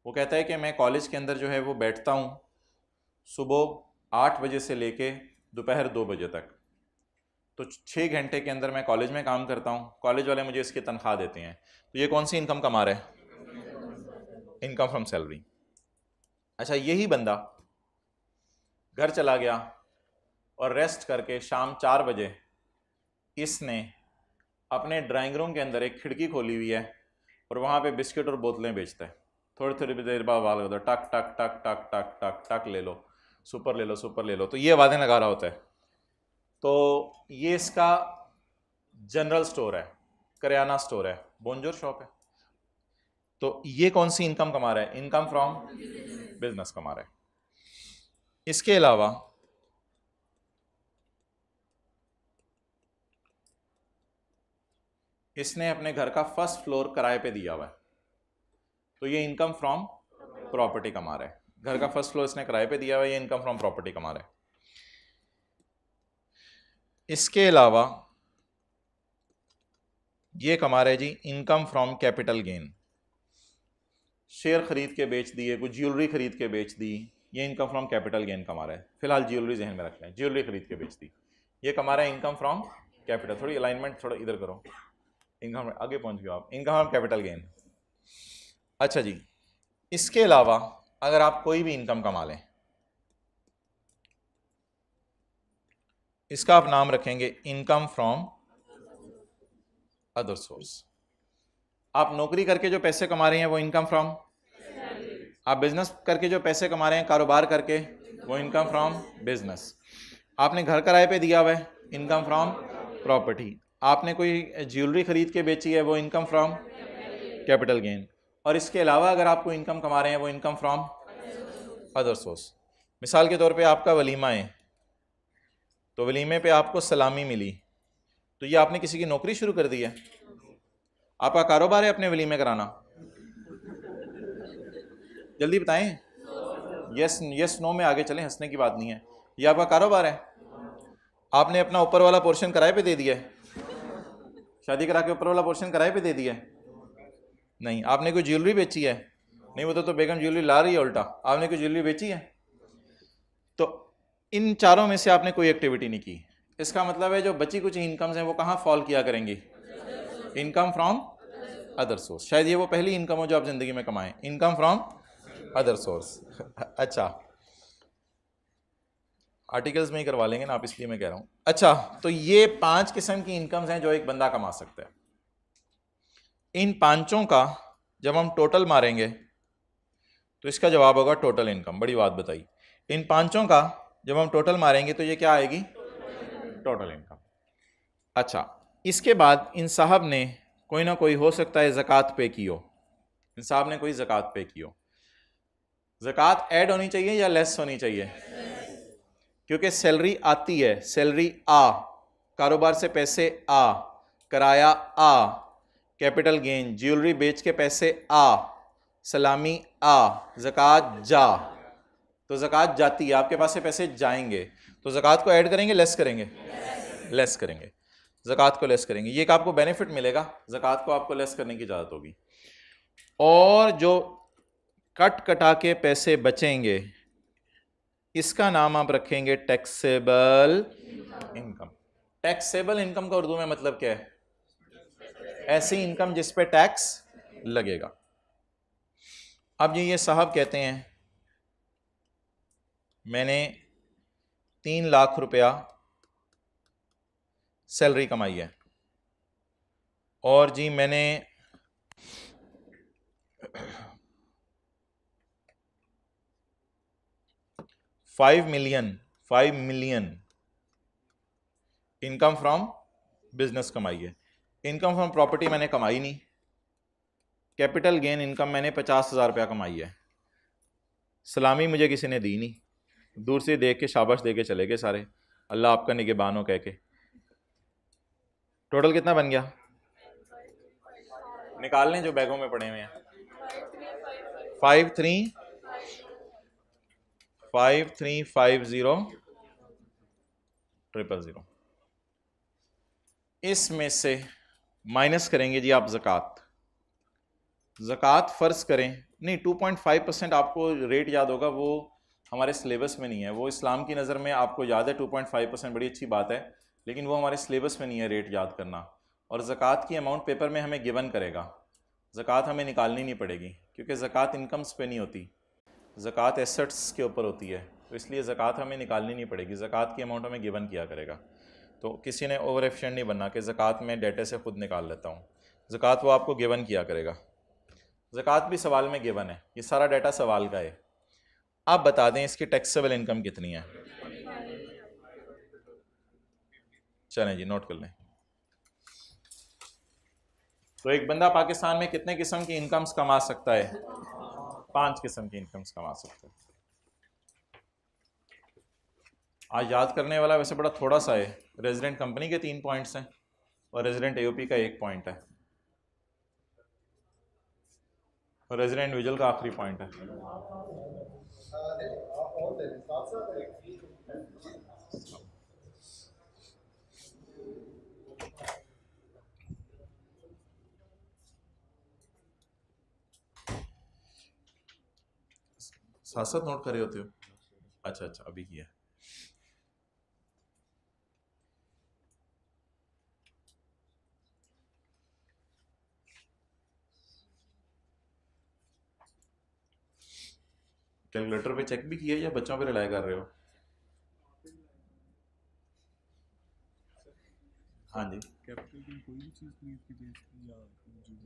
वो कहता है कि मैं कॉलेज के अंदर जो है वो बैठता हूँ सुबह 8 बजे से लेके दोपहर 2 बजे तक, तो 6 घंटे के अंदर मैं कॉलेज में काम करता हूँ, कॉलेज वाले मुझे इसकी तनख्वाह देते हैं, तो ये कौन सी इनकम कमा रहा है, इनकम फ्रॉम सैलरी। अच्छा, यही बंदा घर चला गया और रेस्ट करके शाम 4 बजे इसने अपने ड्राइंग रूम के अंदर एक खिड़की खोली हुई है और वहाँ पे बिस्किट और बोतलें बेचता है, थोड़ी थोड़ी देर बाद आवाज़ होता है टक टक टक टक टक टक टक, ले लो सुपर, ले लो सुपर, ले लो, तो ये आवाज़ें लगा रहा होता है। तो ये इसका जनरल स्टोर है, करियाना स्टोर है, बोनजोर शॉप है। तो ये कौन सी इनकम कमा रहा है, इनकम फ्रॉम बिजनेस कमा रहा है। इसके अलावा इसने अपने घर का फर्स्ट फ्लोर किराए पे दिया हुआ है, तो ये इनकम फ्रॉम प्रॉपर्टी कमा रहा है। घर का फर्स्ट फ्लोर इसने किराए पे दिया हुआ है, ये इनकम फ्रॉम प्रॉपर्टी कमा रहा है। इसके अलावा ये कमा रहे जी income from capital gain, share खरीद के बेच दिए, कुछ ज्वेलरी खरीद के बेच दी, ये इनकम फ्रॉम कैपिटल गेन कमा रहा है। फिलहाल ज्वेलरी जहन में रख लें, ज्वेलरी खरीद के बेच दी, ये कमा रहा है इनकम फ्रॉम कैपिटल। थोड़ी अलाइनमेंट थोड़ा इधर करो, इनकम आगे पहुंच गए आप, इनकम फ्रॉम कैपिटल गेन। अच्छा जी, इसके अलावा अगर आप कोई भी इनकम कमा लें, इसका आप नाम रखेंगे इनकम फ्रॉम अदर सोर्स। आप नौकरी करके जो पैसे कमा रहे हैं वो इनकम फ्रॉम, आप बिजनेस करके जो पैसे कमा रहे हैं कारोबार करके वो इनकम फ्रॉम बिजनेस, आपने घर किराए पे दिया हुआ है इनकम फ्रॉम प्रॉपर्टी, आपने कोई ज्वेलरी खरीद के बेची है वो इनकम फ्रॉम कैपिटल गेन, और इसके अलावा अगर आप कोई इनकम कमा रहे हैं वो इनकम फ्रॉम अदर सोर्स। मिसाल के तौर पे आपका वलीमा है, तो वलीमे पे आपको सलामी मिली, तो ये आपने किसी की नौकरी शुरू कर दी है, आपका कारोबार है अपने वलीमे कराना, जल्दी बताएं, यस यस नो में आगे चलें, हंसने की बात नहीं है, ये आपका कारोबार है, आपने अपना ऊपर वाला पोर्शन किराए पे दे दिया है, शादी करा के ऊपर वाला पोर्शन किराए पे दे दिया है, नहीं, आपने कोई ज्वेलरी बेची है, नहीं वो तो बेगम ज्वेलरी ला रही है उल्टा, आपने कोई ज्वेलरी बेची है, तो इन चारों में से आपने कोई एक्टिविटी नहीं की, इसका मतलब है जो बची कुछ इनकम्स हैं वो कहाँ फॉल किया करेंगी, इनकम फ्रॉम अदर सोर्स। शायद ये वो पहली इनकम हो जो आप जिंदगी में कमाएं, इनकम फ्रॉम अदर सोर्स। अच्छा, आर्टिकल्स में ही करवा लेंगे ना आप, इसलिए मैं कह रहा हूं। अच्छा, तो ये 5 किस्म की इनकम्स हैं जो एक बंदा कमा सकता है। इन पांचों का जब हम टोटल मारेंगे तो इसका जवाब होगा टोटल इनकम। बड़ी बात बताई, इन पांचों का जब हम टोटल मारेंगे तो ये क्या आएगी, टोटल इनकम। अच्छा, इसके बाद इन साहब ने कोई ना कोई हो सकता है ज़कात पे की हो, इन साहब ने कोई ज़कात पे की हो, ज़कात ऐड होनी चाहिए या लेस होनी चाहिए, क्योंकि सैलरी आती है, सैलरी आ, कारोबार से पैसे आ, किराया आ, कैपिटल गेन ज्वेलरी बेच के पैसे आ, सलामी आ, ज़कात जा, तो ज़कात जाती है, आपके पास से पैसे जाएंगे, तो ज़कात को ऐड करेंगे लेस करेंगे, लेस करेंगे, ज़कात को लेस करेंगे, ये एक आपको बेनिफिट मिलेगा, ज़कात को आपको लेस करने की इजाज़त होगी। और जो कट कटा के पैसे बचेंगे इसका नाम आप रखेंगे टैक्सेबल इनकम। टैक्सेबल इनकम का उर्दू में मतलब क्या है, ऐसी इनकम जिस पे टैक्स लगेगा। अब ये साहब कहते हैं मैंने 3 लाख रुपया सैलरी कमाई है और जी मैंने 5 मिलियन इनकम फ्रॉम बिजनेस कमाई है। इनकम फ्रॉम प्रॉपर्टी मैंने कमाई नहीं। कैपिटल गेन इनकम मैंने 50,000 रुपया कमाई है। सलामी मुझे किसी ने दी नहीं, दूर से देख के शाबाश दे के चले गए सारे, अल्लाह आपका निगहबान हो कह के। टोटल कितना बन गया? निकाल लें जो बैगों में पड़े हुए हैं। 5350,000। इसमें से माइनस करेंगे जी आप ज़कात। ज़कात फ़र्ज़ करें, नहीं 2.5% आपको रेट याद होगा, वो हमारे सिलेबस में नहीं है। वो इस्लाम की नज़र में आपको याद है 2.5% बड़ी अच्छी बात है, लेकिन वो हमारे सिलेबस में नहीं है रेट याद करना। और ज़कात की अमाउंट पेपर में हमें गिवन करेगा, ज़कात हमें निकालनी नहीं पड़ेगी, क्योंकि ज़कात इनकम्स पे नहीं होती, ज़कात एसेट्स के ऊपर होती है, तो इसलिए ज़कात हमें निकालनी नहीं पड़ेगी। ज़कात की अमाउंट हमें गिवन किया करेगा। तो किसी ने ओवर एफिशिएंट नहीं बनना कि ज़कात मैं डेटे से खुद निकाल लेता हूँ। ज़कात वो आपको गिवन किया करेगा। ज़कात भी सवाल में गिवन है, ये सारा डाटा सवाल का है। आप बता दें इसकी टैक्सेबल इनकम कितनी है। चलें जी नोट कर लें। तो एक बंदा पाकिस्तान में कितने किस्म की इनकम्स कमा सकता है? 5 किस्म की इनकम्स कमा सकता है। आज याद करने वाला वैसे बड़ा थोड़ा सा है। रेजिडेंट कंपनी के 3 पॉइंट्स हैं और रेजिडेंट एओपी का 1 पॉइंट है, और रेजिडेंट इंडिविजुअल का आखिरी पॉइंट है। साथ साथ नोट कर रहे होते हो? अच्छा अच्छा, अभी किया। कैलकुलेटर पे चेक भी किया या बच्चों पे रिलाई कर रहे हो? हाँ जी कैपिटल की कोई भी चीज़ खरीद के बेचती या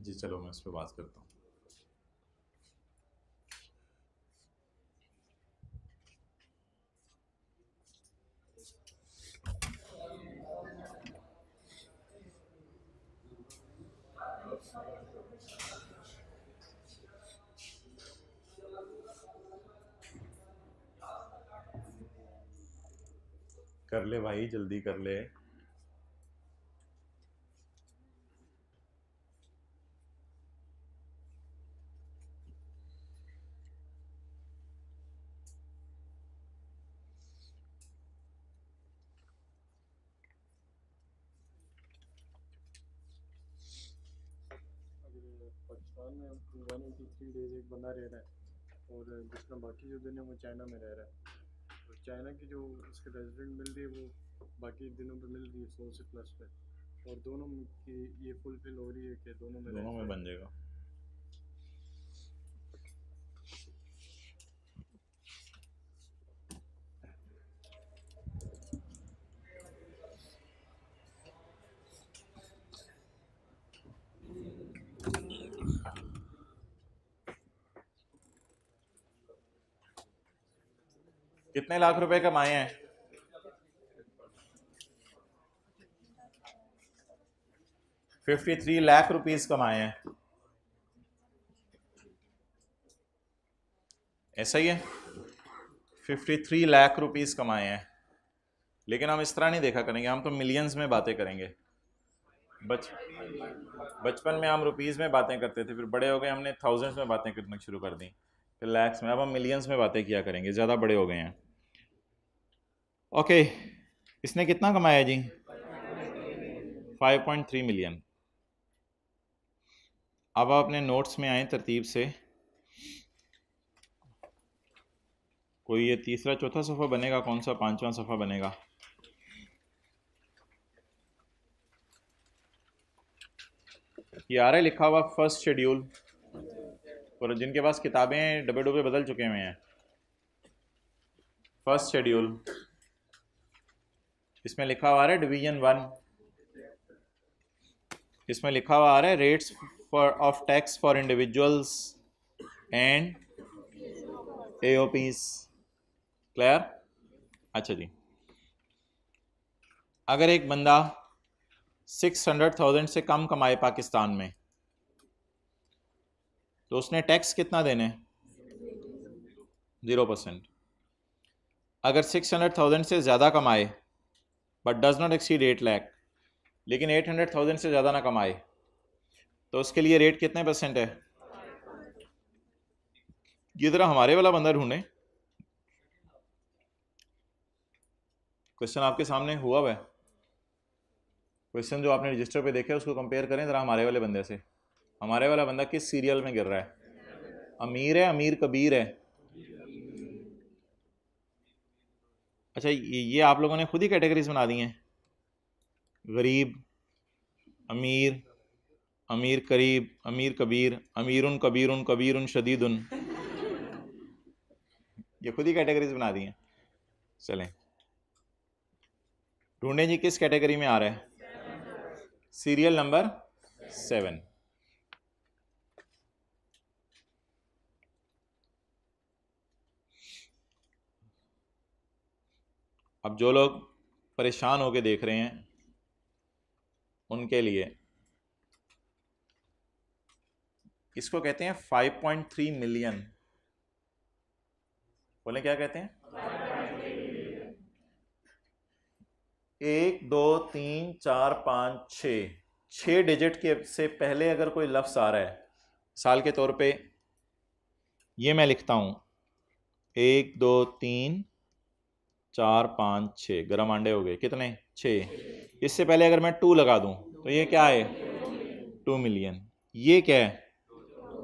जी, चलो मैं उस पर बात करता हूँ। कर ले भाई, जल्दी कर ले। अगर पाकिस्तान में 183 डेज एक बंदा रह रहा है और जितना बाकी जो दिन है वो चाइना में रह रहा है, तो चाइना की जो उसके रेजिडेंट मिल रही है वो बाकी दिनों पे मिल रही है 100 से प्लस पे, और दोनों की ये फुलफिल हो रही है कि दोनों में बन जाएगा। कितने लाख रुपए कमाए हैं? 53 लाख रुपीस कमाए हैं, ऐसा ही है। 53 लाख रुपीस कमाए हैं, लेकिन हम इस तरह नहीं देखा करेंगे, हम तो मिलियंस में बातें करेंगे। बचपन में हम रुपीस में बातें करते थे, फिर बड़े हो गए हमने थाउजेंड्स में बातें करना शुरू कर दी, फिर लैक्स में, अब हम मिलियंस में बातें किया करेंगे, ज़्यादा बड़े हो गए हैं। ओके, इसने कितना कमाया जी? 5.3 मिलियन। अब आप अपने नोट्स में आए तरतीब से, कोई ये तीसरा चौथा सफ़ा बनेगा, कौन सा पांचवा सफ़ा बनेगा? ये आ रहा है लिखा हुआ फर्स्ट शेड्यूल, और जिनके पास किताबें डब्बे डब्बे बदल चुके हुए हैं, फर्स्ट शेड्यूल, इसमें लिखा हुआ आ रहा है डिवीजन 1, इसमें लिखा हुआ आ रहा है rates for of tax for individuals and AOPs. Clear? अच्छा जी, अगर एक बंदा 600,000 से कम कमाए पाकिस्तान में, तो उसने टैक्स कितना देने? 0%। अगर 600,000 से ज़्यादा कमाए but does not exceed 8 lakh, लेकिन 800,000 से ज़्यादा ना कमाए, तो उसके लिए रेट कितने % है? ये ज़रा हमारे वाला बंदा ढूंढे। क्वेश्चन आपके सामने हुआ हुआ है, क्वेश्चन जो आपने रजिस्टर पे देखे उसको कंपेयर करें ज़रा हमारे वाले बंदे से। हमारे वाला बंदा किस सीरियल में गिर रहा है? अमीर है, अमीर कबीर है? अच्छा, ये आप लोगों ने खुद ही कैटेगरीज बना दी हैं, गरीब, अमीर, अमीर करीब, अमीर कबीर, अमीरुन कबीरुन कबीरुन शदीदुन, ये खुद ही कैटेगरीज बना दी हैं। चलें ढूंढें जी किस कैटेगरी में आ रहा है? Serial number 7। अब जो लोग परेशान होकर देख रहे हैं उनके लिए इसको कहते हैं 5.3 मिलियन। बोले क्या कहते हैं? 1 2 3 4 5 6 डिजिट के से पहले अगर कोई लफ्ज़ आ रहा है, साल के तौर पे ये मैं लिखता हूँ 1 2 3 4 5 6, गरम अंडे हो गए कितने? 6। इससे पहले अगर मैं 2 लगा दूँ तो ये क्या है? 2 मिलियन। ये क्या है?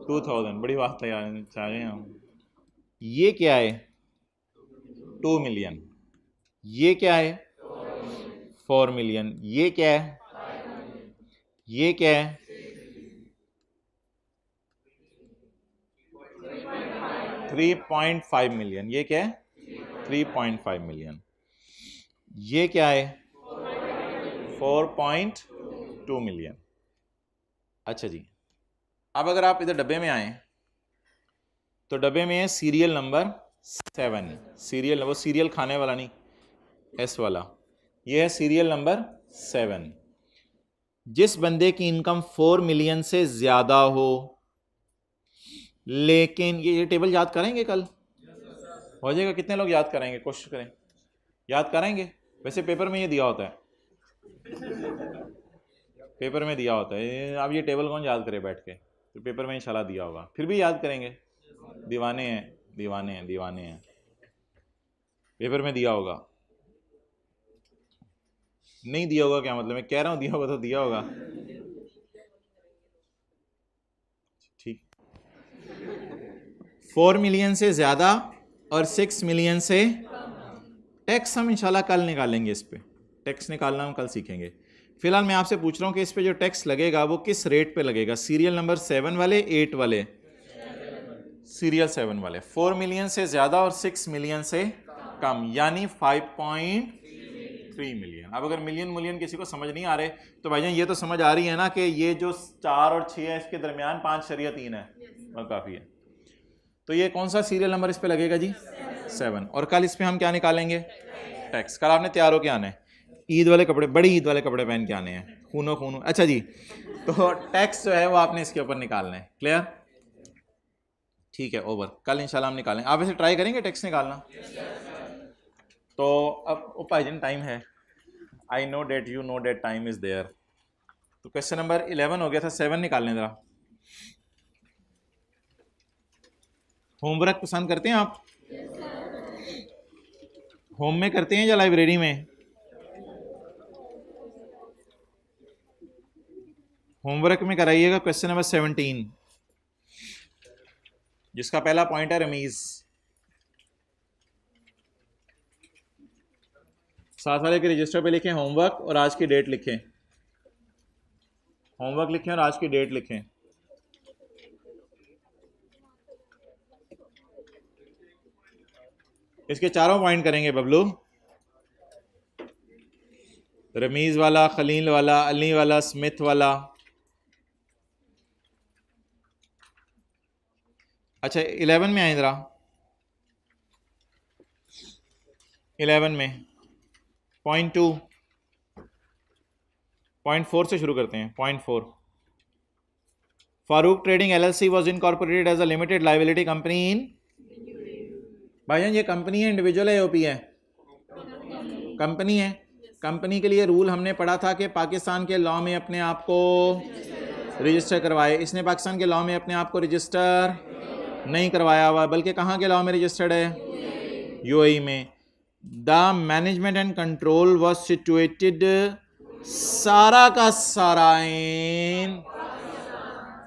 2000। बड़ी बात है यार, चाहे हम। ये क्या है? 2 मिलियन। ये क्या है? 4 मिलियन। ये क्या है? ये क्या है? 3.5 मिलियन। ये क्या है? 3.5 मिलियन। ये क्या है? 4.2 मिलियन। अच्छा जी, अब अगर आप इधर डब्बे में आए तो डब्बे में है सीरियल नंबर 7। सीरियल, वो सीरियल खाने वाला नहीं, एस वाला। ये है सीरियल नंबर 7। जिस बंदे की इनकम 4 मिलियन से ज़्यादा हो, लेकिन ये टेबल याद करेंगे कल? हो जाएगा? कितने लोग याद करेंगे? कोशिश करें, याद करेंगे। वैसे पेपर में ये दिया होता है, पेपर में दिया होता है। अब ये टेबल कौन याद करे बैठ के? तो पेपर में इंशाल्लाह दिया होगा, फिर भी याद करेंगे। दीवाने हैं, दीवाने हैं, दीवाने हैं। पेपर में दिया होगा। नहीं दिया होगा क्या मतलब? मैं कह रहा हूँ दिया होगा तो दिया होगा। ठीक, 4 मिलियन से ज़्यादा और 6 मिलियन से टैक्स हम इंशाल्लाह कल निकालेंगे। इस पे टैक्स निकालना हम कल सीखेंगे। फिलहाल मैं आपसे पूछ रहा हूँ कि इस पे जो टैक्स लगेगा वो किस रेट पे लगेगा? सीरियल नंबर 7 वाले, 8 वाले? सीरियल 7 वाले। 4 मिलियन से ज़्यादा और 6 मिलियन से कम, यानी 5.3 मिलियन। अब अगर मिलियन किसी को समझ नहीं आ रहे तो भाईजान ये तो समझ आ रही है ना कि ये जो 4 और 6 है इसके दरमियान 5 शरिया 3 है, और काफ़ी है। तो ये कौन सा सीरियल नंबर इस पे लगेगा जी? 7। और कल इस पे हम क्या निकालेंगे? टैक्स। कल आपने तैयार होके आना है, ईद वाले कपड़े, बड़ी ईद वाले कपड़े पहन के आने हैं, खूनो खूनो। अच्छा जी, तो टैक्स जो है वो आपने इसके ऊपर निकालना है। क्लियर? ठीक है, ओवर। कल इंशाल्लाह हम निकालें। आप वैसे ट्राई करेंगे टैक्स निकालना? तो अब ओ भाईजान टाइम है, I know date, you know date time is there. तो क्वेश्चन नंबर 11 हो गया था, 7 निकालने ज़रा। होमवर्क पसंद करते हैं आप? होम में करते हैं या लाइब्रेरी में? होमवर्क में कराइएगा क्वेश्चन नंबर 17, जिसका पहला पॉइंट है रमीज। साथ वाले के रजिस्टर पे लिखें होमवर्क और आज की डेट लिखें। होमवर्क लिखें और आज की डेट लिखें। इसके चारों पॉइंट करेंगे बबलू। रमीज वाला, खलील वाला, अली वाला, स्मिथ वाला। अच्छा 11 में आए ज़रा। 11 में .2 .4 से शुरू करते हैं. .4 Farooq trading LLC was incorporated as a limited liability company in. भाईजान ये कंपनी है, इंडिविजुअल है, एओपी है? कंपनी है. कंपनी के लिए रूल हमने पढ़ा था कि पाकिस्तान के लॉ में अपने आप को रजिस्टर करवाए. इसने पाकिस्तान के लॉ में अपने आप को रजिस्टर नहीं करवाया हुआ, बल्कि कहाँ के लॉ में रजिस्टर्ड है? यूएई में. The management and control was situated सारा का सारा इन.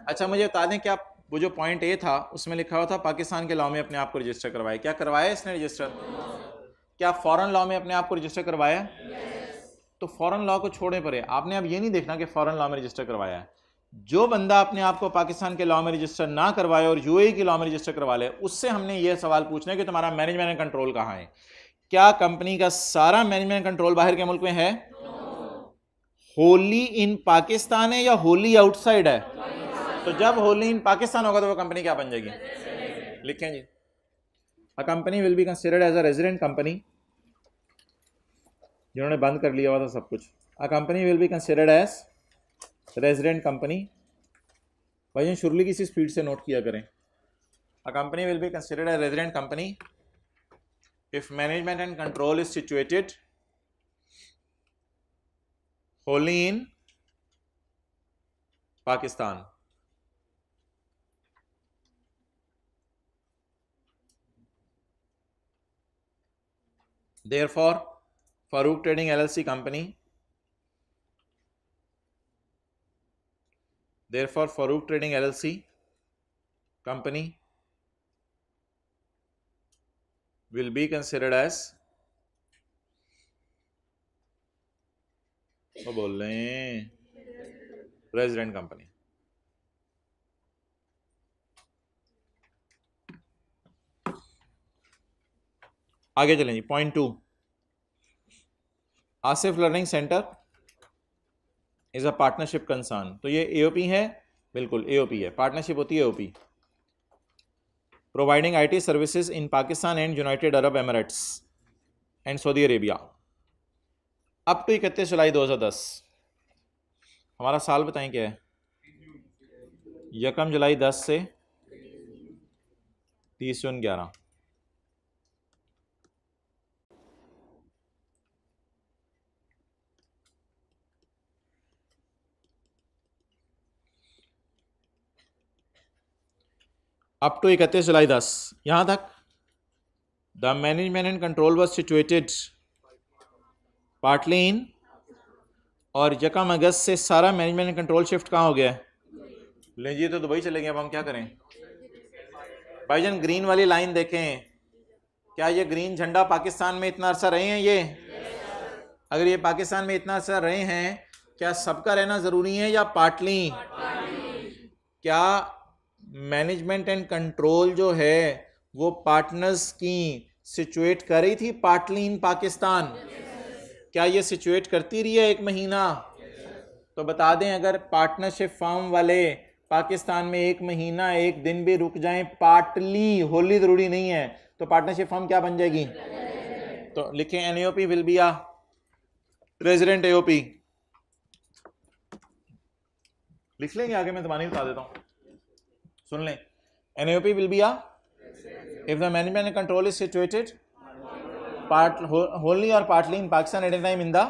अच्छा मुझे बता दें क्या वो जो पॉइंट ए था उसमें लिखा हुआ था पाकिस्तान के लॉ में अपने आप को रजिस्टर करवाए. क्या करवाया इसने रजिस्टर? क्या फॉरेन लॉ में अपने आप को रजिस्टर करवाया? तो फॉरेन लॉ को छोड़ने पर है. आपने अब ये नहीं देखना कि फॉरेन लॉ में रजिस्टर करवाया है. जो बंदा अपने आप को पाकिस्तान के लॉ में रजिस्टर ना करवाए और यूएई के लॉ में रजिस्टर करवा ले, उससे हमने ये सवाल पूछना है कि तुम्हारा मैनेजमेंट एंड कंट्रोल कहाँ है. क्या कंपनी का सारा मैनेजमेंट कंट्रोल बाहर के मुल्क में है? होली इन पाकिस्तान है या होली आउटसाइड है? तो जब होली इन पाकिस्तान होगा तो वो कंपनी क्या बन जाएगी? लिखें जी. A company will be considered as a resident company. जिन्होंने बंद कर लिया हुआ था सब कुछ. A company will be considered as resident company. भाई शुरुली किसी स्पीड से नोट किया करें. A company will be considered as resident company if management and control is situated wholly in Pakistan. Therefore, Farooq Trading LLC company. Therefore, Farooq Trading LLC company will be considered as वो बोल रहे हैं resident company. आगे चलें जी. .2 Asif learning centre is a partnership concern. तो ये AOP है, बिल्कुल एओपी है. पार्टनरशिप होती है AOP. Providing IT services in Pakistan and United Arab Emirates and Saudi Arabia up to 31 July 2010. हमारा साल बताएं क्या है? 1 जुलाई 10 से 30 जून 11. अप टू 31 जुलाई 10 यहाँ तक. The management and control was situated partly in. और 1 अगस्त से सारा मैनेजमेंट एंड कंट्रोल शिफ्ट कहाँ हो गया है? लीजिए तो दुबई चले गए. अब हम क्या करें? भाईजान ग्रीन वाली लाइन देखें. क्या ये ग्रीन झंडा पाकिस्तान में इतना अरसा रहे हैं? ये अगर ये पाकिस्तान में इतना अरसा रहे हैं, क्या सबका रहना ज़रूरी है या पार्टली? क्या मैनेजमेंट एंड कंट्रोल जो है वो पार्टनर्स की सिचुएट कर रही थी पार्टली इन पाकिस्तान? क्या ये सिचुएट करती रही है 1 महीना? तो बता दें अगर पार्टनरशिप फर्म वाले पाकिस्तान में 1 महीना 1 दिन भी रुक जाएं, पार्टली, होली ज़रूरी नहीं है, तो पार्टनरशिप फर्म क्या बन जाएगी? तो लिखें an AOP will be a resident AOP. लिख लेंगे आगे, मैं तुम्हारी बता देता हूं. सुन लें. An AOP will be a if the management and control is situated wholly or partly in Pakistan at a time in the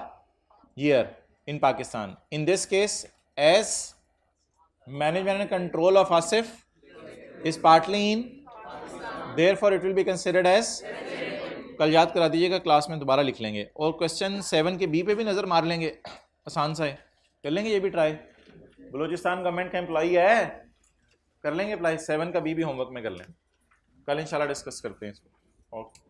year in Pakistan. In this case, as management and control of Asif is partly in, therefore it will be considered as. कल याद करा दीजिएगा, class में दोबारा लिख लेंगे. और question 7 के बी पे भी नज़र मार लेंगे, आसान सा है, कर लेंगे ये भी ट्राई. बलूचिस्तान गवर्नमेंट का एम्प्लॉई है, कर लेंगे अप्लाई. 7 का बी भी होमवर्क में कर लें. कल इंशाल्लाह डिस्कस करते हैं इसको. ओके.